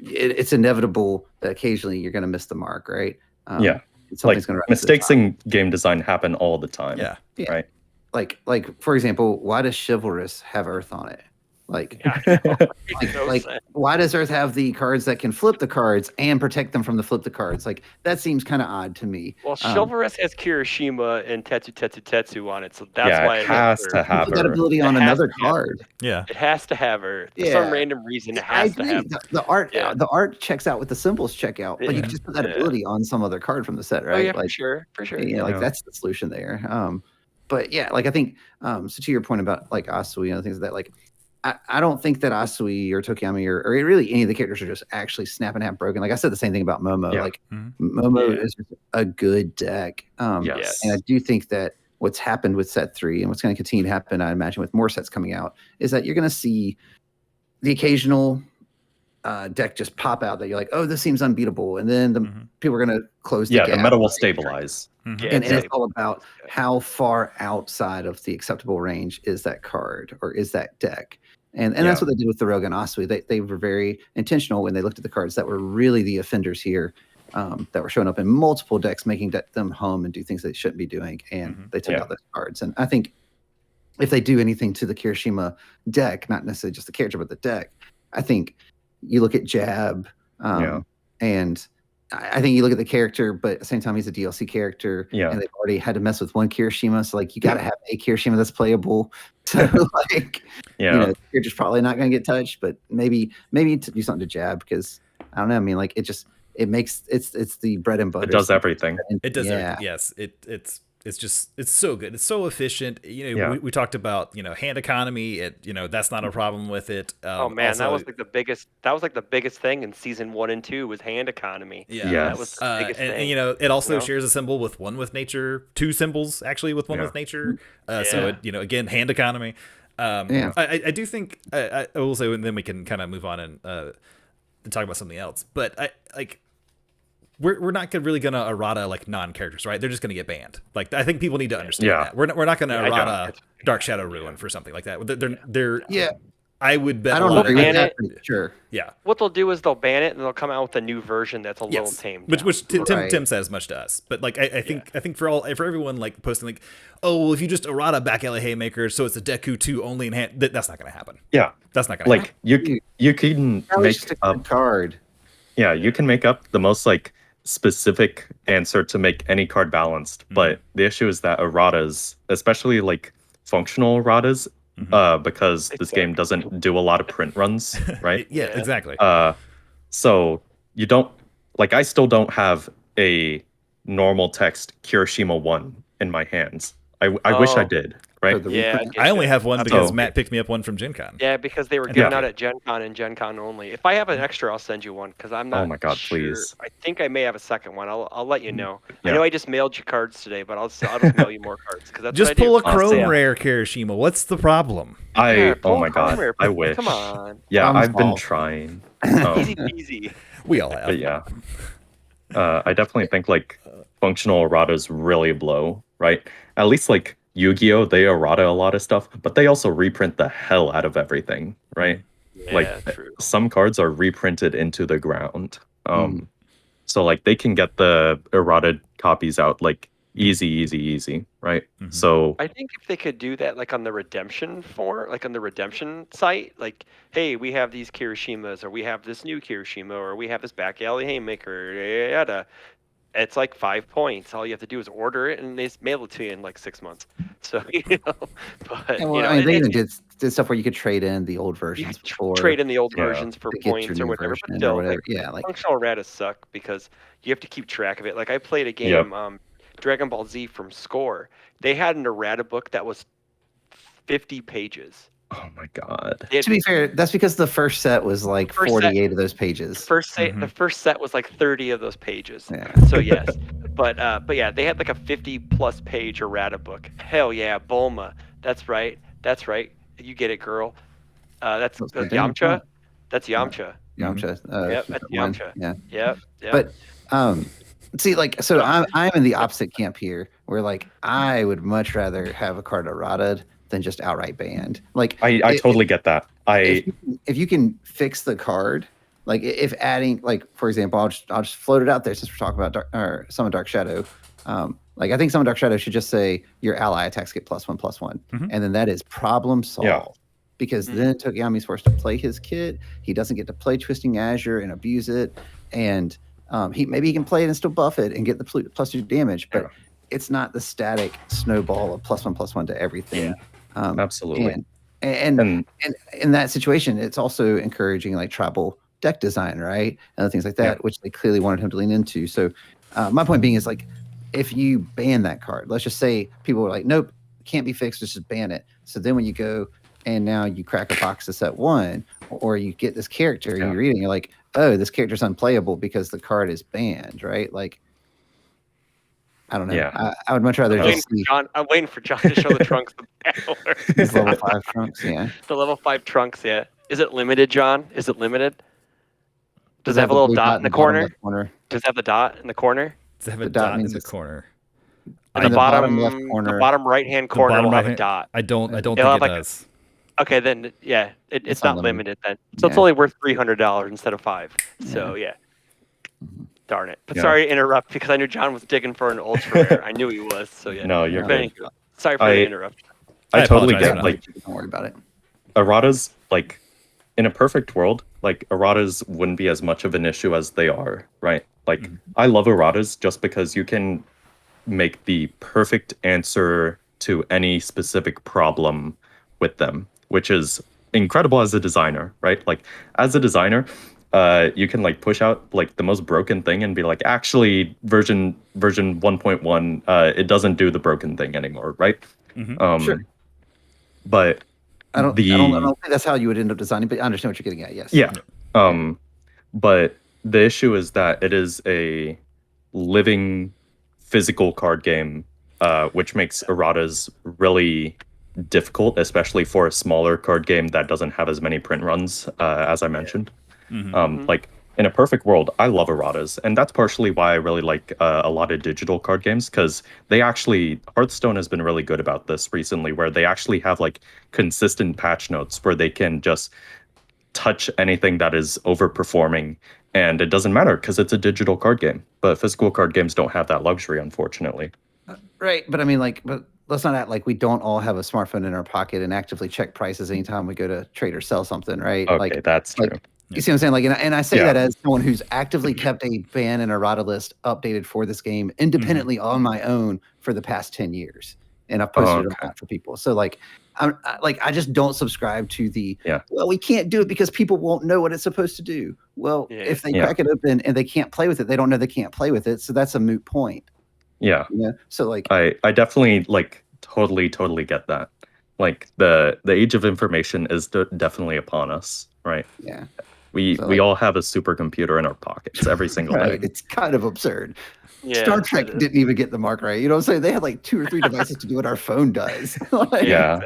it's inevitable that occasionally you're going to miss the mark, right? Yeah. Something's Like going to mistakes in game design happen all the time. Yeah. Right. Like for example, why does Chivalrous have Earth on it? Like, why does Earth have the cards that can flip the cards and protect them from the flip the cards? Like that seems kind of odd to me. Well, Chivalrous has Kirishima and Tetsu on it, so that's why it has to have that ability on another card. Yeah, it has to have her. For some random reason, it has to have the art. The art checks out with the symbols check out, but you can just put that ability on some other card from the set, right? Oh, yeah, like, for sure. Yeah, like that's the solution there. But yeah, like I think so to your point about like Asui and things like that, like I don't think that Asui or Tokiyami or really any of the characters are just actually snapping half broken. Like I said the same thing about Momo. Yeah. Like Momo is just a good deck. Yes. And I do think that what's happened with set 3 and what's going to continue to happen, I imagine, with more sets coming out, is that you're going to see the occasional deck just pop out that you're like, oh, this seems unbeatable. And then the people are going to close the gap. The meta will stabilize. And it's all about how far outside of the acceptable range is that card or is that deck. And that's what they did with the Rogan Asui. They were very intentional when they looked at the cards that were really the offenders here, that were showing up in multiple decks, making them home and do things they shouldn't be doing. And they took out those cards. And I think if they do anything to the Kirishima deck, not necessarily just the character, but the deck, I think you look at Jab, and I think you look at the character, but at the same time, he's a DLC character, and they've already had to mess with one Kirishima. So, like, you got to have a Kirishima that's playable. So, like, the character's probably not going to get touched, but maybe to do something to Jab, because I don't know. I mean, like, it makes it's the bread and butter. It does everything. It does everything. Yes, it's it's so good. It's so efficient. Yeah. We talked about hand economy. That's not a problem with it. Oh man, Also, that was like the biggest. That was like the biggest thing in season 1 and 2 was hand economy. yeah. That was Yes. the biggest And thing. it also you know? shares a symbol with one with nature, two symbols actually with one Yeah. with nature. So Yeah. it, again, hand economy. Yeah. I do think I will say, and then we can kind of move on and talk about something else. But we're not really gonna errata like non-characters, right? They're just gonna get banned. Like I think people need to understand Yeah. that we're not gonna I don't. errata Dark Shadow Ruin for something like that. They're Yeah. I would bet I a don't lot agree of with ban that. But sure. yeah. What they'll do is they'll ban it and they'll come out with a new version that's a little Yes, tamed. which down. Tim Right. Tim says much to us, but like I think for everyone like posting like, oh well, if you just errata back LA Haymaker, so it's a Deku 2 only in hand, that's not gonna happen. Yeah. That's not gonna happen. Like you can That was just make a up. good card. Yeah, you can make up the most like specific answer to make any card balanced, but the issue is that erratas, especially like functional erratas, because this game doesn't do a lot of print runs, right? Yeah, Yeah. exactly. So you don't I still don't have a normal text Kirishima 1 in my hands. I wish I Oh. did, For right? the Yeah, reprint. I only have one That's because all. Matt picked me up one from Gen Con. Yeah, because they were Yeah. giving out at Gen Con and Gen Con only. If I have an extra, I'll send you one because I'm not. Oh my God, sure. please. I think I may have a second one. I'll let you know. Yeah. I know I just mailed you cards today, but I'll just mail you more cards because that's Just what I pull a do. Chrome Yeah. Rare Kirishima. What's the problem? Yeah, Oh pull my a Chrome God, Rare, I but wish. Come on, Yeah, Problem I've been solved. trying. easy peasy. We all have. But yeah, I definitely think like functional erratas really blow, right? At least like Yu-Gi-Oh, they errata a lot of stuff, but they also reprint the hell out of everything, right? Yeah, true. Some cards are reprinted into the ground. So like they can get the errata copies out like easy, right? So I think if they could do that, like on the redemption like on the redemption site, like, hey, we have these Kirishimas, or we have this new Kirishima, or we have this back alley haymaker, yada. It's like 5 points. All you have to do is order it, and they mail it to you in like 6 months. So but Yeah, well, I mean, they even did stuff where you could trade in the old you versions could before trade in the old Yeah. versions for to get your points or new whatever. But version still, or whatever. like, Yeah, like functional errata suck because you have to keep track of it. Like I played a game, Dragon Ball Z from Score. They had an errata book that was 50 pages. oh my God. to be fair, that's because the first set was like First set- 48 of those pages. The first set was like 30 of those pages. Yeah. So yes, but yeah, they had like a 50+ page errata book. Hell yeah, Bulma. That's right. You get it, girl. That's That's the Yamcha. thing. That's Yamcha. Yamcha. Yep, that's one. Yamcha. Yeah. Yep. But see, like, so I'm in the opposite camp here, where like I would much rather have a card errata than just outright banned. Like I totally get that. if you can fix the card, like if adding, like for example, I'll just float it out there since we're talking about Summon Dark Shadow. Like I think Summon Dark Shadow should just say your ally attacks get +1/+1, and then that is problem solved. Yeah. Because then Tokiyami's forced to play his kit. He doesn't get to play Twisting Azure and abuse it, and maybe he can play it and still buff it and get the +2 damage, but it's not the static snowball of +1/+1 to everything. Absolutely. And in that situation, it's also encouraging like tribal deck design, right? And other things like that, which they clearly wanted him to lean into. So my point being is like, if you ban that card, let's just say people were like, nope, can't be fixed, just ban it. So then when you go and now you crack a box of set 1, or you get this character and you read it and you're like, oh, this character's unplayable because the card is banned, right? Like, I don't know. Yeah. I would much rather just see I'm waiting for John to show the trunks of Battle. these level 5 trunks. Yeah. The level 5 trunks, yeah. Is it limited, John? Is it limited? Does it have a little blue dot in the bottom corner? left corner? Does it have the dot in the corner? Does it have a The dot dot in means the it's- corner? In In the bottom left corner. the bottom right-hand The corner bottom will have a right-hand- dot. I don't It'll think have it like a- does. Okay, then yeah, it's It's not unlimited. limited then. So it's Yeah. only worth $300 instead of 5. So yeah. Darn it. But Yeah. sorry to interrupt because I knew John was digging for an ultra rare. I knew he was. So yeah. No, you're No. good. Anyway, sorry for the interruption. I totally apologize get for like Don't worry about it. erratas, like in a perfect world, like erratas wouldn't be as much of an issue as they are, right? Like I love erratas just because you can make the perfect answer to any specific problem with them, which is incredible as a designer, right? Like as a designer, you can like push out like the most broken thing and be like, actually, version 1.1, it doesn't do the broken thing anymore, right? Sure. But I don't think that's how you would end up designing, but I understand what you're getting at. Yes. yeah. But the issue is that it is a living physical card game, which makes erratas really difficult, especially for a smaller card game that doesn't have as many print runs, as I mentioned. Like in a perfect world, I love erratas, and that's partially why I really like a lot of digital card games, because Hearthstone has been really good about this recently, where they actually have like consistent patch notes where they can just touch anything that is overperforming, and it doesn't matter because it's a digital card game. But physical card games don't have that luxury, unfortunately. Right, but I mean, like, but let's not act like we don't all have a smartphone in our pocket and actively check prices anytime we go to trade or sell something, right? Okay, like, that's true. You see what I'm saying? Like, and I say Yeah. that as someone who's actively kept a ban and errata list updated for this game independently on my own for the past 10 years. And I've posted it around for people. So like, I just don't subscribe to the, well, we can't do it because people won't know what it's supposed to do. Well, if they crack it open and they can't play with it, they don't know they can't play with it. So that's a moot point. Yeah. You know? So like, I definitely like totally get that. Like the age of information is definitely upon us, right? Yeah. We all have a supercomputer in our pockets every single day. It's kind of absurd. Yeah, Star Trek didn't even get the mark right. You know what I'm saying? They had like 2 or 3 devices to do what our phone does. Like, yeah.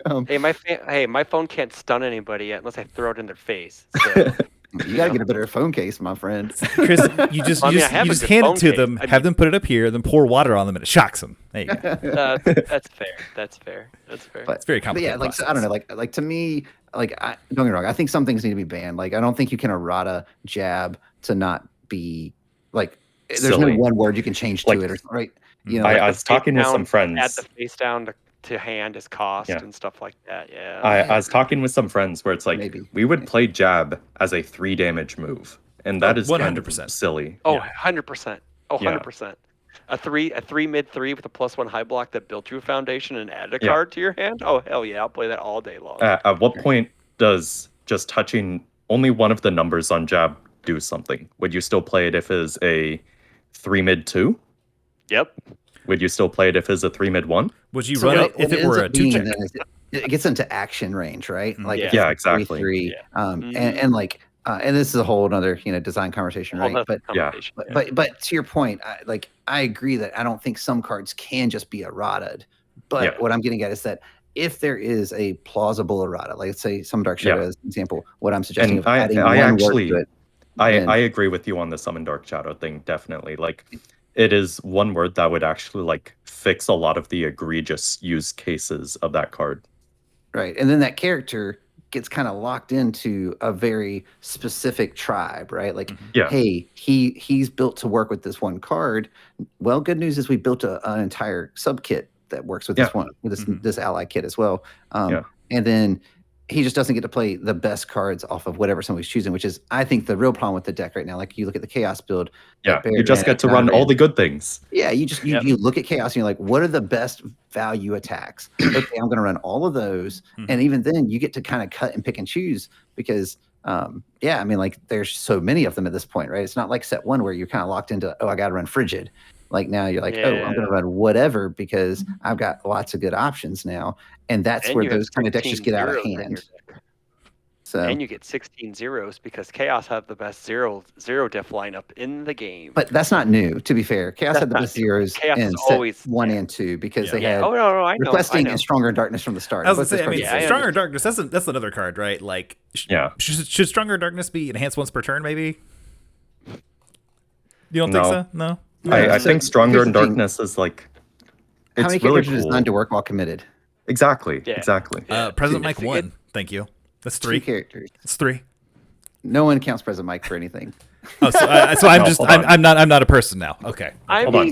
Exactly. Hey, my phone can't stun anybody yet unless I throw it in their face. So. You gotta get a better phone case, my friend. Chris, you just hand it to them, have them put it up here, then pour water on them, and it shocks them. There you go. That's fair. That's fair. But, it's very complicated. But yeah, like so, I don't know, like to me, like don't get me wrong, I think some things need to be banned. Like I don't think you can errata jab to not be like. There's Silly. no one word you can change to it, or right? You know, I was talking with some friends. Add the face down to hand as cost and stuff like that. Yeah. I was talking with some friends where it's like we would play jab as a 3 damage move, and that is 100% kind of silly. Oh, 100%. Oh, 100%. A 3 mid 3 with a +1 high block that built you a foundation and added a card to your hand. Oh hell yeah, I'll play that all day long. At what point does just touching only one of the numbers on jab do something? Would you still play it if it is a 3 mid 2? Yep. Would you still play it if it's a 3 mid 1? Would you run it if it were a 2 check? It gets into action range, right? Like exactly. 3, and like and this is a whole other design conversation, right? But to your point, I agree that I don't think some cards can just be errataed. But what I'm getting at is that if there is a plausible errata, like let's say some Dark Shadow as an example, what I'm suggesting is adding one word to it. I agree with you on the Summon Dark Shadow thing, definitely. Like, it is one word that would actually, like, fix a lot of the egregious use cases of that card. Right, and then that character gets kind of locked into a very specific tribe, right? Like, hey, he's built to work with this one card. Well, good news is we built an entire sub kit that works with this one, with this ally kit as well. And then he just doesn't get to play the best cards off of whatever somebody's choosing, which is, I think, the real problem with the deck right now. Like, you look at the Chaos build. You just get to run all the good things. Yeah, you just you look at Chaos and you're like, what are the best value attacks? Okay, I'm going to run all of those. And even then, you get to kind of cut and pick and choose because, I mean, like, there's so many of them at this point, right? It's not like set 1 where you're kind of locked into, I got to run Frigid. Like, now you're like, I'm going to run whatever because I've got lots of good options now. And that's where those kind of decks just get out of hand. So, and you get 16 zeros because Chaos have the best zero diff lineup in the game. But that's not new, to be fair. Chaos had the best zeros in set 1 and 2 because they had Requesting and Stronger Darkness from the start. I was going to say, Stronger Darkness, that's another card, right? Like, should Stronger Darkness be enhanced once per turn, maybe? You don't think so? No? I think Stronger Darkness is like, how many really characters are designed to work while committed? Exactly. President Mike 1. Thank you. That's 3 characters. It's 3. No one counts President Mike for anything. Oh, so I'm not a person now. Okay.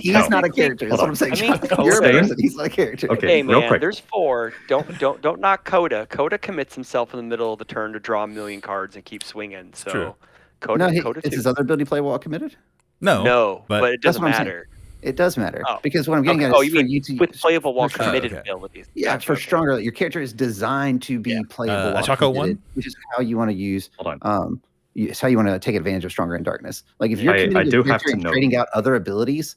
He's not a character. That's what I'm saying. You're a person. He's not a character. Okay, hey man, there's 4. Don't knock Coda. Coda commits himself in the middle of the turn to draw a million cards and keep swinging. So True. Coda, is his other ability play while committed? No, but it doesn't matter. It does matter because what I'm getting at is you mean with playable while committed abilities. Yeah, for Stronger, your character is designed to be playable while committed, which is how you want to use. Hold on. it's how you want to take advantage of Stronger in Darkness. Like if you're I do have to and note trading out other abilities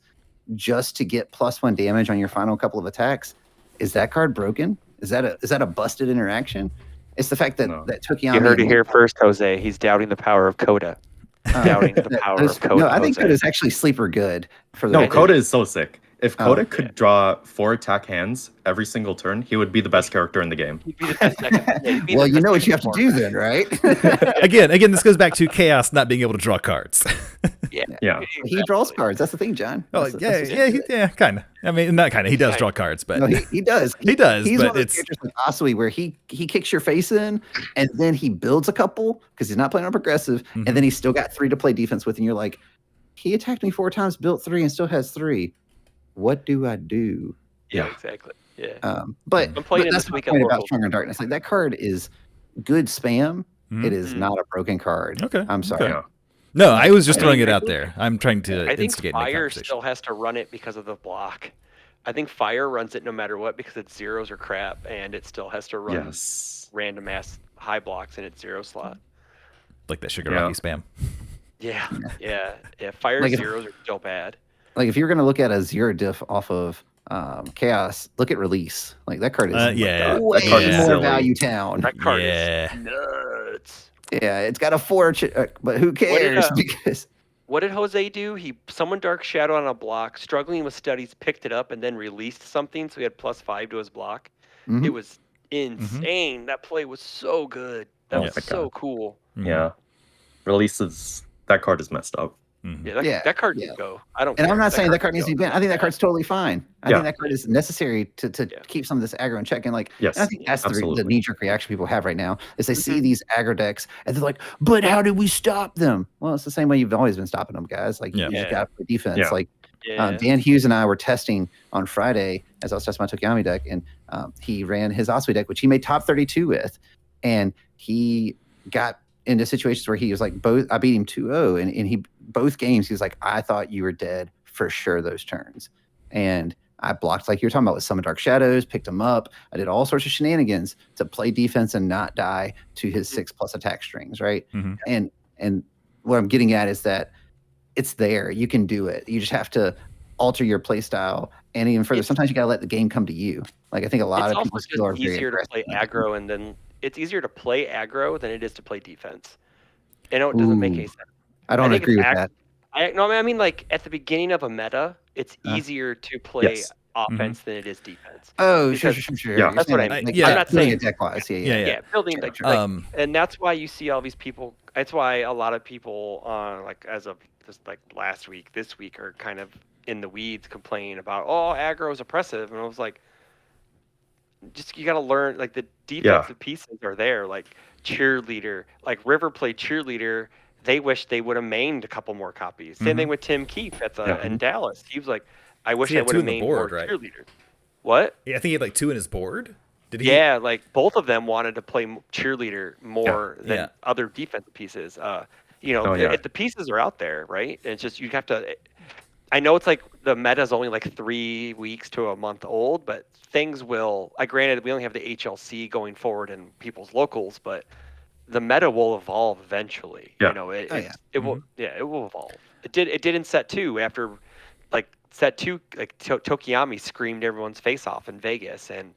just to get +1 damage on your final couple of attacks, is that card broken? Is that a busted interaction? It's the fact that that Tokiyami. You heard it here first, Jose. He's doubting the power of Coda. Doubting the power of Coda. No, I think Coda is actually sleeper good for the. No, Coda is so sick. If Coda could draw 4 attack hands every single turn, he would be the best character in the game. Well, you know what you have to do then, right? Again, this goes back to Chaos not being able to draw cards. Yeah. He draws cards. That's the thing, John. Oh, yeah, kind of. I mean, not kind of. He does draw cards, but no, he does. He does. He's but one of those characters like Asui where he kicks your face in, and then he builds a couple because he's not playing on progressive, and then he's still got 3 to play defense with, and you're like, he attacked me 4 times, built 3, and still has 3. What do I do? Yeah, exactly. Yeah. But I'm playing that's this my week point about Stronger in Darkness. Like that card is good spam. It is Mm-hmm. not a broken card. Okay. I'm sorry. Okay. No, I was just throwing it out there. I'm trying to I think instigate a Fire conversation. still has to run it because of the block. I think Fire runs it no matter what because its zeros are crap, and it still has to run random ass high blocks in its 0 slot. Like that Sugar Rocky spam. Yeah. Fire Like zeros are still bad. Like if you're going to look at a 0 diff off of Chaos, look at Release. Like that card is way more value town. That card is nuts. Yeah, it's got a 4, but who cares? Because what did Jose do? He summoned Dark Shadow on a block, struggling with studies, picked it up, and then released something, so he had +5 to his block. It was insane. That play was so good. That was so cool. Yeah. Releases, that card is messed up. Yeah, that card can go. I don't. And care. I'm not saying that card needs to be banned. I think that card's totally fine. I think that card Yeah. is necessary to keep some of this aggro in check. And like, Yes, and I think that's the absolutely. knee-jerk reaction people have right now is they see these aggro decks and they're like, "But how did we stop them?" Well, it's the same way you've always been stopping them, guys. Like you just got to play defense. Yeah. Like Dan Hughes and I were testing on Friday as I was testing my Tokiyami deck, and he ran his Asui deck, which he made top 32 with, and he got into situations where he was like, I beat him 2-0, and he both games he was like, I thought you were dead for sure those turns, and I blocked like you were talking about with Summon Dark Shadows, picked him up. I did all sorts of shenanigans to play defense and not die to his 6+ attack strings, right? And what I'm getting at is that it's there. You can do it. You just have to alter your play style, and even further, sometimes you gotta let the game come to you. Like I think a lot of people still are very easier to play aggro, and then it's easier to play aggro than it is to play defense. I know it doesn't make any sense. I don't agree with that. I mean, like at the beginning of a meta, it's easier to play offense than it is defense. Oh, sure. Yeah. That's what I mean. Like, I'm not saying deck-wise. Yeah. Building like, and that's why you see all these people. That's why a lot of people, like as of just like last week, this week, are kind of in the weeds complaining about, aggro is oppressive, and I was like, just you got to learn, like the defensive pieces are there, like cheerleader, like River played cheerleader. They wish they would have mained a couple more copies. Same thing with Tim Keefe in Dallas. He was like, I wish I would have mained more cheerleader. What? Yeah, I think he had like 2 in his board. Did he? Yeah, like both of them wanted to play cheerleader more than other defensive pieces. The pieces are out there, right? And it's just you have to. I know it's like the meta is only like 3 weeks to a month old, but things will. Granted, we only have the HLC going forward in people's locals, but the meta will evolve eventually. Yeah. You know, it will. Yeah, it will evolve. It did in set 2 after, like set 2, like Tokiyami screamed everyone's face off in Vegas, and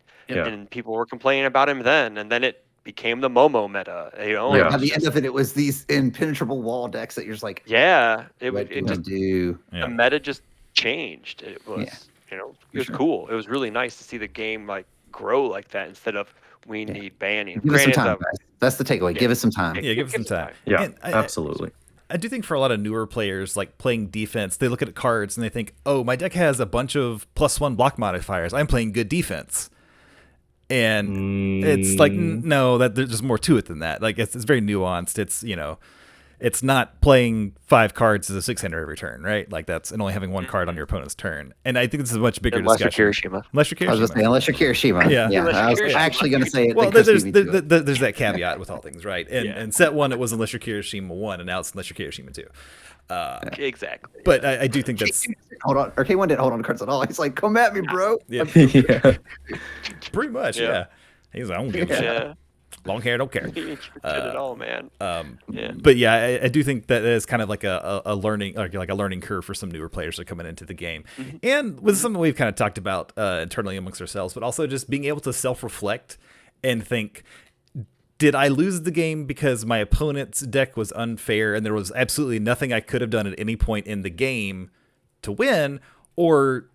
people were complaining about him then, and then it became the Momo meta. You know, At the end of it was these impenetrable wall decks that you're just like, the meta just changed. It was, it was cool. It was really nice to see the game like grow like that instead of we need banning. Give us some time, guys. That's the takeaway. Give us some time. Yeah, give us some time. Yeah, And absolutely. I do think for a lot of newer players, like playing defense, they look at cards and they think, oh, my deck has a bunch of +1 block modifiers. I'm playing good defense. And it's like, no, that there's more to it than that. Like it's very nuanced. It's, it's not playing 5 cards as a 6-hander every turn, right? Like and only having 1 card on your opponent's turn. And I think this is a much bigger discussion. Unless you're Kirishima. I was going to say, unless you're Kirishima. Yeah. I was actually going to say it. Well, there's that caveat with all things, right? And set 1, it was unless you're Kirishima 1, and now it's unless you're Kirishima 2. Exactly. But I do think that's... Hold on. Or K1 didn't hold on to cards at all. He's like, come at me, bro. Yeah. Pretty much, yeah. He's like, I don't give a shit. Long hair, don't care. You did it all, man. Yeah. But yeah, I do think that is kind of like a learning, like a learning curve for some newer players that are coming into the game, and with something we've kind of talked about internally amongst ourselves, but also just being able to self-reflect and think, did I lose the game because my opponent's deck was unfair and there was absolutely nothing I could have done at any point in the game to win, or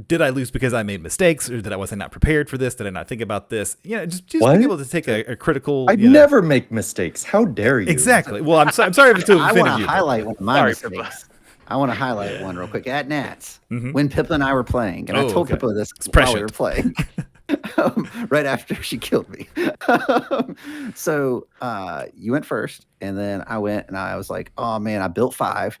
did I lose because I made mistakes, or did I wasn't not prepared for this? Did I not think about this? Just being able to take a critical. I never make mistakes. How dare you? Exactly. Well, I'm sorry if it's I want to offended you. highlight one of my Sorry, mistakes. I want to highlight one real quick at Nats when Pippa and I were playing, and I told okay. Pippa this It's while we prescient. were playing, right after she killed me. So you went first, and then I went, and I was like, "Oh man, I built 5,"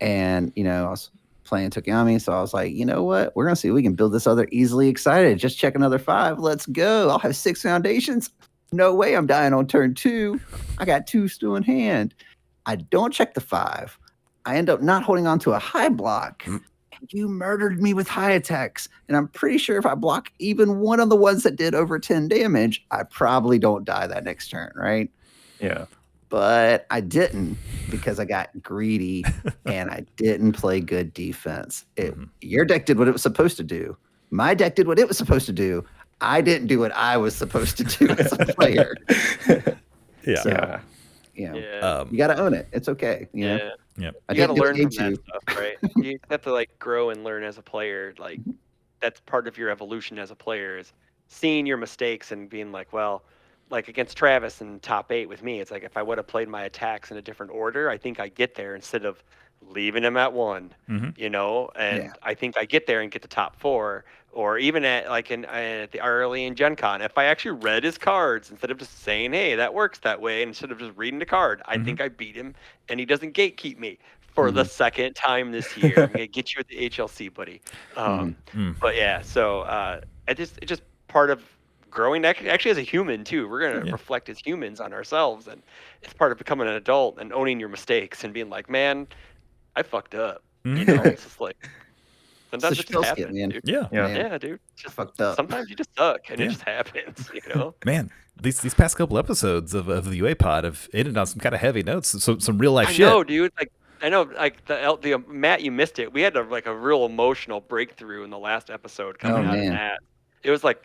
and I was playing Tokuyami, so I was like, you know what? We're gonna see if we can build this other easily excited. Just check another 5. Let's go. I'll have 6 foundations. No way I'm dying on turn 2. I got 2 still in hand. I don't check the 5. I end up not holding on to a high block. And you murdered me with high attacks. And I'm pretty sure if I block even one of the ones that did over 10 damage, I probably don't die that next turn, right? Yeah. But I didn't because I got greedy and I didn't play good defense. Your deck did what it was supposed to do. My deck did what it was supposed to do. I didn't do what I was supposed to do as a player. Yeah. So, you got to own it. It's okay. You know? Yeah. You got to learn from that stuff, right? You have to like grow and learn as a player. Like that's part of your evolution as a player is seeing your mistakes and being like, well, like against Travis in top 8 with me, it's like if I would have played my attacks in a different order, I think I get there instead of leaving him at 1, and I think I get there and get to top 4, or even at like at the early in Gen Con, if I actually read his cards instead of just saying, hey, that works that way, and instead of just reading the card, I think I beat him and he doesn't gatekeep me for the second time this year. I'm gonna get you at the HLC, buddy. But yeah, so it's just part of growing actually as a human too. We're going to reflect as humans on ourselves, and it's part of becoming an adult and owning your mistakes and being like, man, I fucked up. It's just like sometimes it just happens, man. dude. Yeah, Dude. Just fucked up. Sometimes you just suck and it just happens, Man, these past couple episodes of the UA pod have ended on some kind of heavy notes. So some real life shit. I know, dude. I know, like the Matt, you missed it. We had a real emotional breakthrough in the last episode coming out of that. It was like.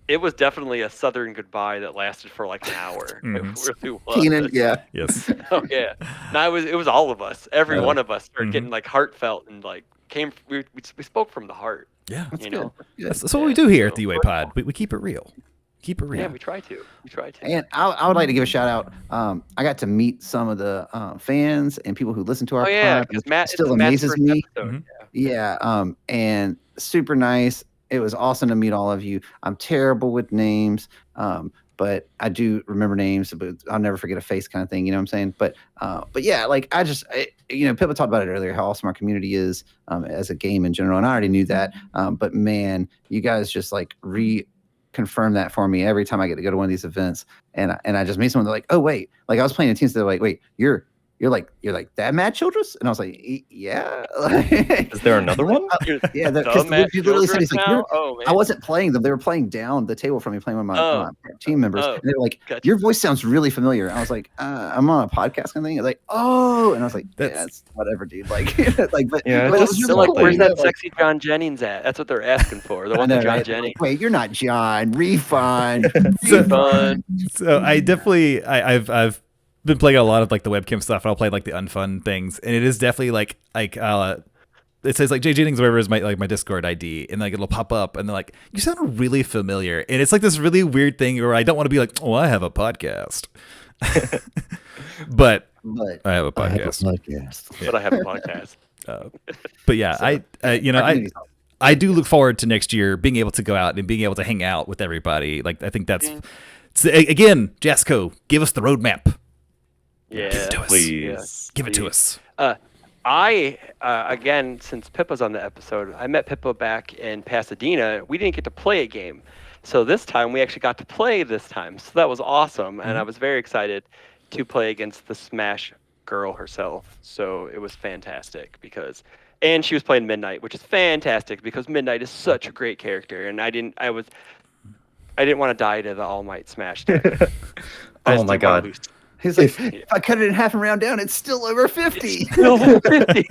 It was definitely a Southern goodbye that lasted for like an hour. It really was. Keenan, Yes. Oh yeah. No, it was all of us. Every one of us started getting like heartfelt and like we spoke from the heart. Yeah. That's That's what we do here at the UA pod. We keep it real. Keep it real. Yeah, we try to. And I would like to give a shout out. I got to meet some of the fans and people who listen to our pod. Because Matt still amazes me. Episode. And super nice. It was awesome to meet all of you. I'm terrible with names, but I do remember names, but I'll never forget a face kind of thing. You know what I'm saying? But yeah, like Pippa talked about it earlier, how awesome our community is as a game in general. And I already knew that. But man, you guys just like reconfirm that for me every time I get to go to one of these events. And I just meet someone, they're like, oh, wait, like I was playing in teams. They're like, wait, you're like that Matt Childress? And I was like, yeah. Is there another one? Yeah, because you literally said he's like, man. I wasn't playing them. They were playing down the table from me, playing with my team members. And they were like, your voice sounds really familiar. And I was like, I'm on a podcast kind of thing. They're like, oh, and I was like, it's whatever, dude. Like, but yeah, but it was they're like, where's that sexy John Jennings at? That's what they're asking for. The one that John Jennings. Wait, you're not John. Refund. So I definitely I've been playing a lot of like the webcam stuff, and I'll play like the unfun things, and it is definitely like it says like Jay Jennings or whatever is my Discord ID, and like it'll pop up, and they're like, you sound really familiar, and it's like this really weird thing where I don't want to be like, oh, I have a podcast, but I have a podcast. But I have a podcast. But yeah, so, I do look forward to next year being able to go out and being able to hang out with everybody. Like I think that's again, Jasco, give us the roadmap. Yeah, give it to us. Please. Give it to us. I again, since Pippa's on the episode, I met Pippa back in Pasadena. We didn't get to play a game, so this time we actually got to play this time. So that was awesome, and I was very excited to play against the Smash girl herself. So it was fantastic and she was playing Midnight, which is fantastic because Midnight is such a great character, and I I didn't want to die to the All Might Smash deck. Oh my god. He's like, if I cut it in half and round down, it's still over 50. Still 50.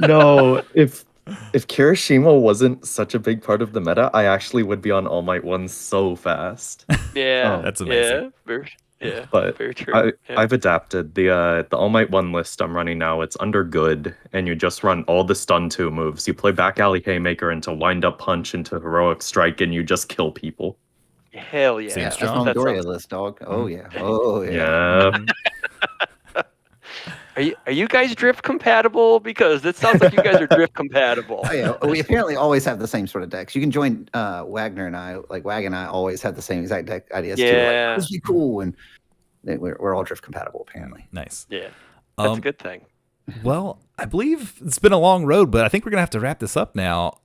No, if Kirishima wasn't such a big part of the meta, I actually would be on All Might 1 so fast. Yeah, That's amazing. But very true. I've adapted the All Might 1 list I'm running now. It's under good, and you just run all the stun 2 moves. You play back alley haymaker into wind up punch into heroic strike, and you just kill people. Hell yeah. Seems That's strong. my Midoriya list, dog. Oh yeah. Oh yeah. Yeah. Are you guys drift compatible? Because it sounds like you guys are drift compatible. Oh, yeah. We apparently always have the same sort of decks. You can join Wagner and I. Like Wag and I always have the same exact deck ideas too. Yeah. Like, this would be cool, and we're all drift compatible apparently. Nice. Yeah, that's a good thing. Well, I believe it's been a long road, but I think we're gonna have to wrap this up now.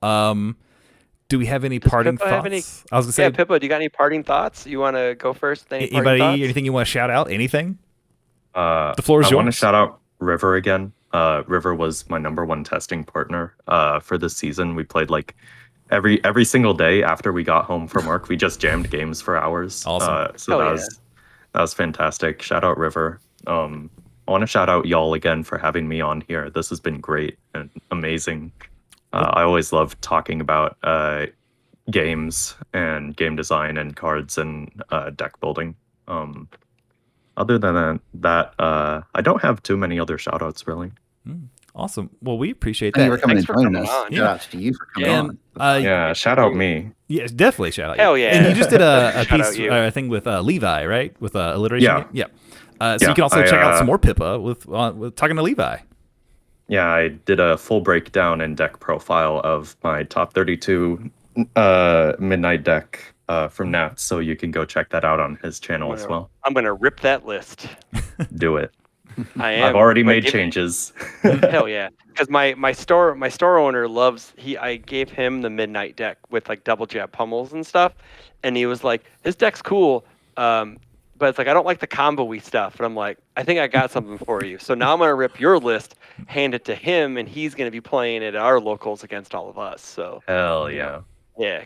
Do we have any parting Pippa thoughts? have any- I was gonna say, Pippa, do you got any parting thoughts? You want to go first? anybody, anything you want to shout out? Anything? The floor is I yours. want to shout out River again. River was my #1 testing partner for this season. We played like every single day after we got home from work. We just jammed games for hours. Awesome. So that was fantastic. Shout out River. I want to shout out y'all again for having me on here. This has been great and amazing. I always love talking about games and game design and cards and deck building. Other than that, I don't have too many other shout outs really. Awesome. Well, we appreciate Thank you that. for coming and Thanks for joining coming us. on. Shout out to you for coming And on. Yeah, shout out me. yeah, definitely shout out. Hell you. yeah. And you just did a Shout piece, out you. a thing with Levi, right? With alliteration. Yeah. Yeah. So you can also check out some more Pippa with talking to Levi. Yeah, I did a full breakdown and deck profile of my top 32 midnight deck from Nats, so you can go check that out on his channel as well. I'm gonna rip that list. Do it. I am. I've already But made give- changes. Hell yeah! Because my store owner loves I gave him the midnight deck with like double jab pummels and stuff, and he was like, his deck's cool, but it's like I don't like the combo-y stuff, and I'm like, I think I got something for you. So now I'm gonna rip your list, hand it to him, and he's gonna be playing it at our locals against all of us. So Hell yeah. yeah.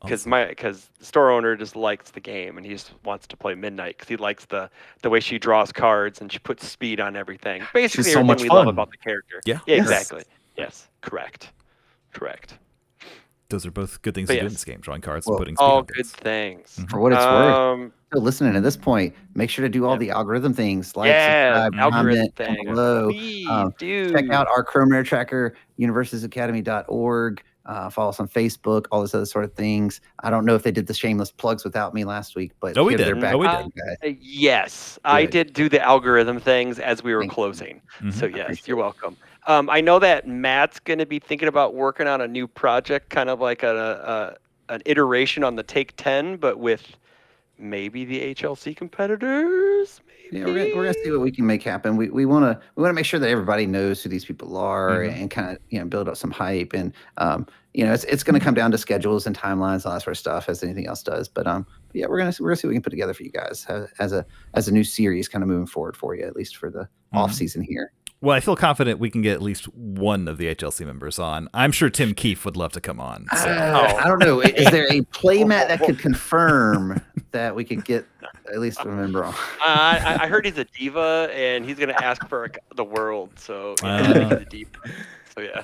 Because Awesome. the store owner just likes the game and he just wants to play Midnight because he likes the way she draws cards and she puts speed on everything. Basically, She's so everything much we love fun. about the character. Yeah. Yeah, Yes. exactly. Yes, correct. Those are both good things But to do in yes. this game, drawing cards Well, and putting speed All on good things. things. For what it's worth, Um, still listening at this point, make sure to do all the algorithm things. Like, yeah, subscribe, algorithm comment down thing. below. Please do. Check out our Chronometer Tracker, universesacademy.org. Follow us on Facebook, all those other sort of things. I don't know if they did the shameless plugs without me last week, but Oh, we here did. they're back. Oh, we now, did. guys. Yes, I Good. did do the algorithm things as we were Thank you. closing. Mhm. So I yes, appreciate you're welcome. I know that Matt's going to be thinking about working on a new project, kind of like an iteration on the Take 10, but with maybe the HLC competitors. Yeah, we're gonna see what we can make happen. We want to make sure that everybody knows who these people are Mhm. and kind of build up some hype, and it's going to come down to schedules and timelines, all that sort of stuff, as anything else does. But yeah, we're gonna see what we can put together for you guys as a new series, kind of moving forward for you, at least for the off season here. Well, I feel confident we can get at least one of the HLC members on. I'm sure Tim Keefe would love to come on. So. I don't know. Is there a playmat that could confirm that we could get at least a member on? I heard he's a diva and he's going to ask for the world. So yeah, I think he's a diva. So yeah.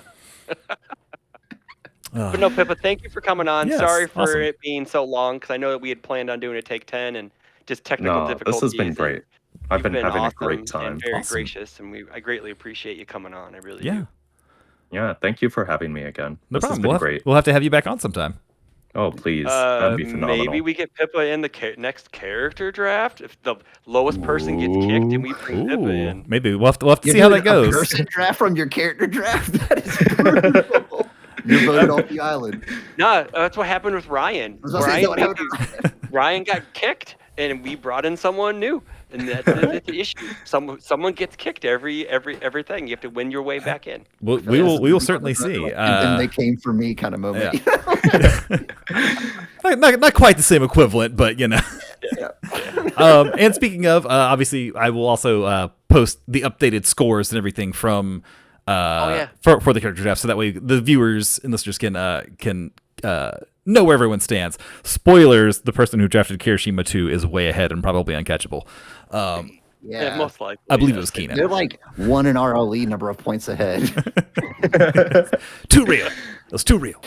But no, Pippa, thank you for coming on. Yes, Sorry for awesome. it being so long because I know that we had planned on doing a Take 10 and just technical No, difficulties. this has been and great. I've you've been having a awesome great time. And very Awesome. gracious, and I greatly appreciate you coming on. I really Yeah, do. Yeah, thank you for having me again. no This has problem. been We'll great. have to have you back on sometime. Oh, please. That'd be phenomenal. Maybe we get Pippa in the next character draft. If the lowest person gets kicked and we bring Pippa in. Maybe we'll have to You're see how doing that goes. A person draft from your character draft. That is brutal. You're voted off the island. No, that's what happened with Ryan. I was gonna say, is that what Ryan got kicked, and we brought in someone new, and that's the issue. Someone gets kicked everything. You have to win your way back in. We will certainly see. And then they came for me kind of moment. not quite the same equivalent, but you know. Yeah. And speaking of, obviously, I will also post the updated scores and everything from for the character draft, so that way the viewers and listeners can know where everyone stands. Spoilers: the person who drafted Kirishima 2 is way ahead and probably uncatchable. Yeah, most likely. I believe it was Keenan. They're like one in RLE number of points ahead. Too real. It was too real.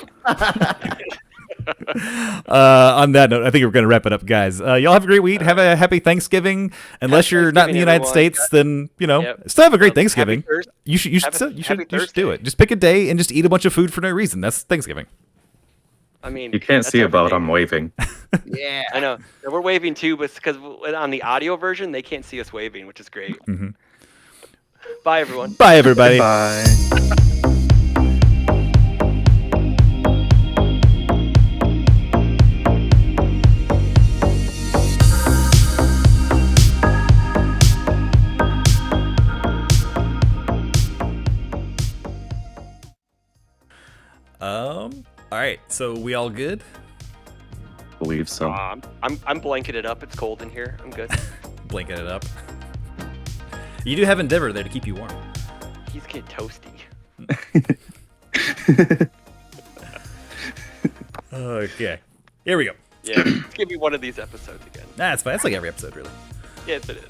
On that note, I think we're going to wrap it up, guys. Y'all have a great week. Have a happy Thanksgiving. Unless you're not in the United States, then still have a great Thanksgiving. You should do it. Just pick a day and just eat a bunch of food for no reason. That's Thanksgiving. I mean, you can't see about I'm waving. Yeah, I know. We're waving too, but because on the audio version, they can't see us waving, which is great. Mm-hmm. Bye, everyone. Bye, everybody. Bye. All right, so we all good? Believe so. I'm blanketed up. It's cold in here. I'm good. Blanket it up. You do have Endeavor there to keep you warm. He's getting toasty. Okay, here we go. Yeah, let's give me one of these episodes again. Nah, it's fine. It's like every episode, really. Yes, it is.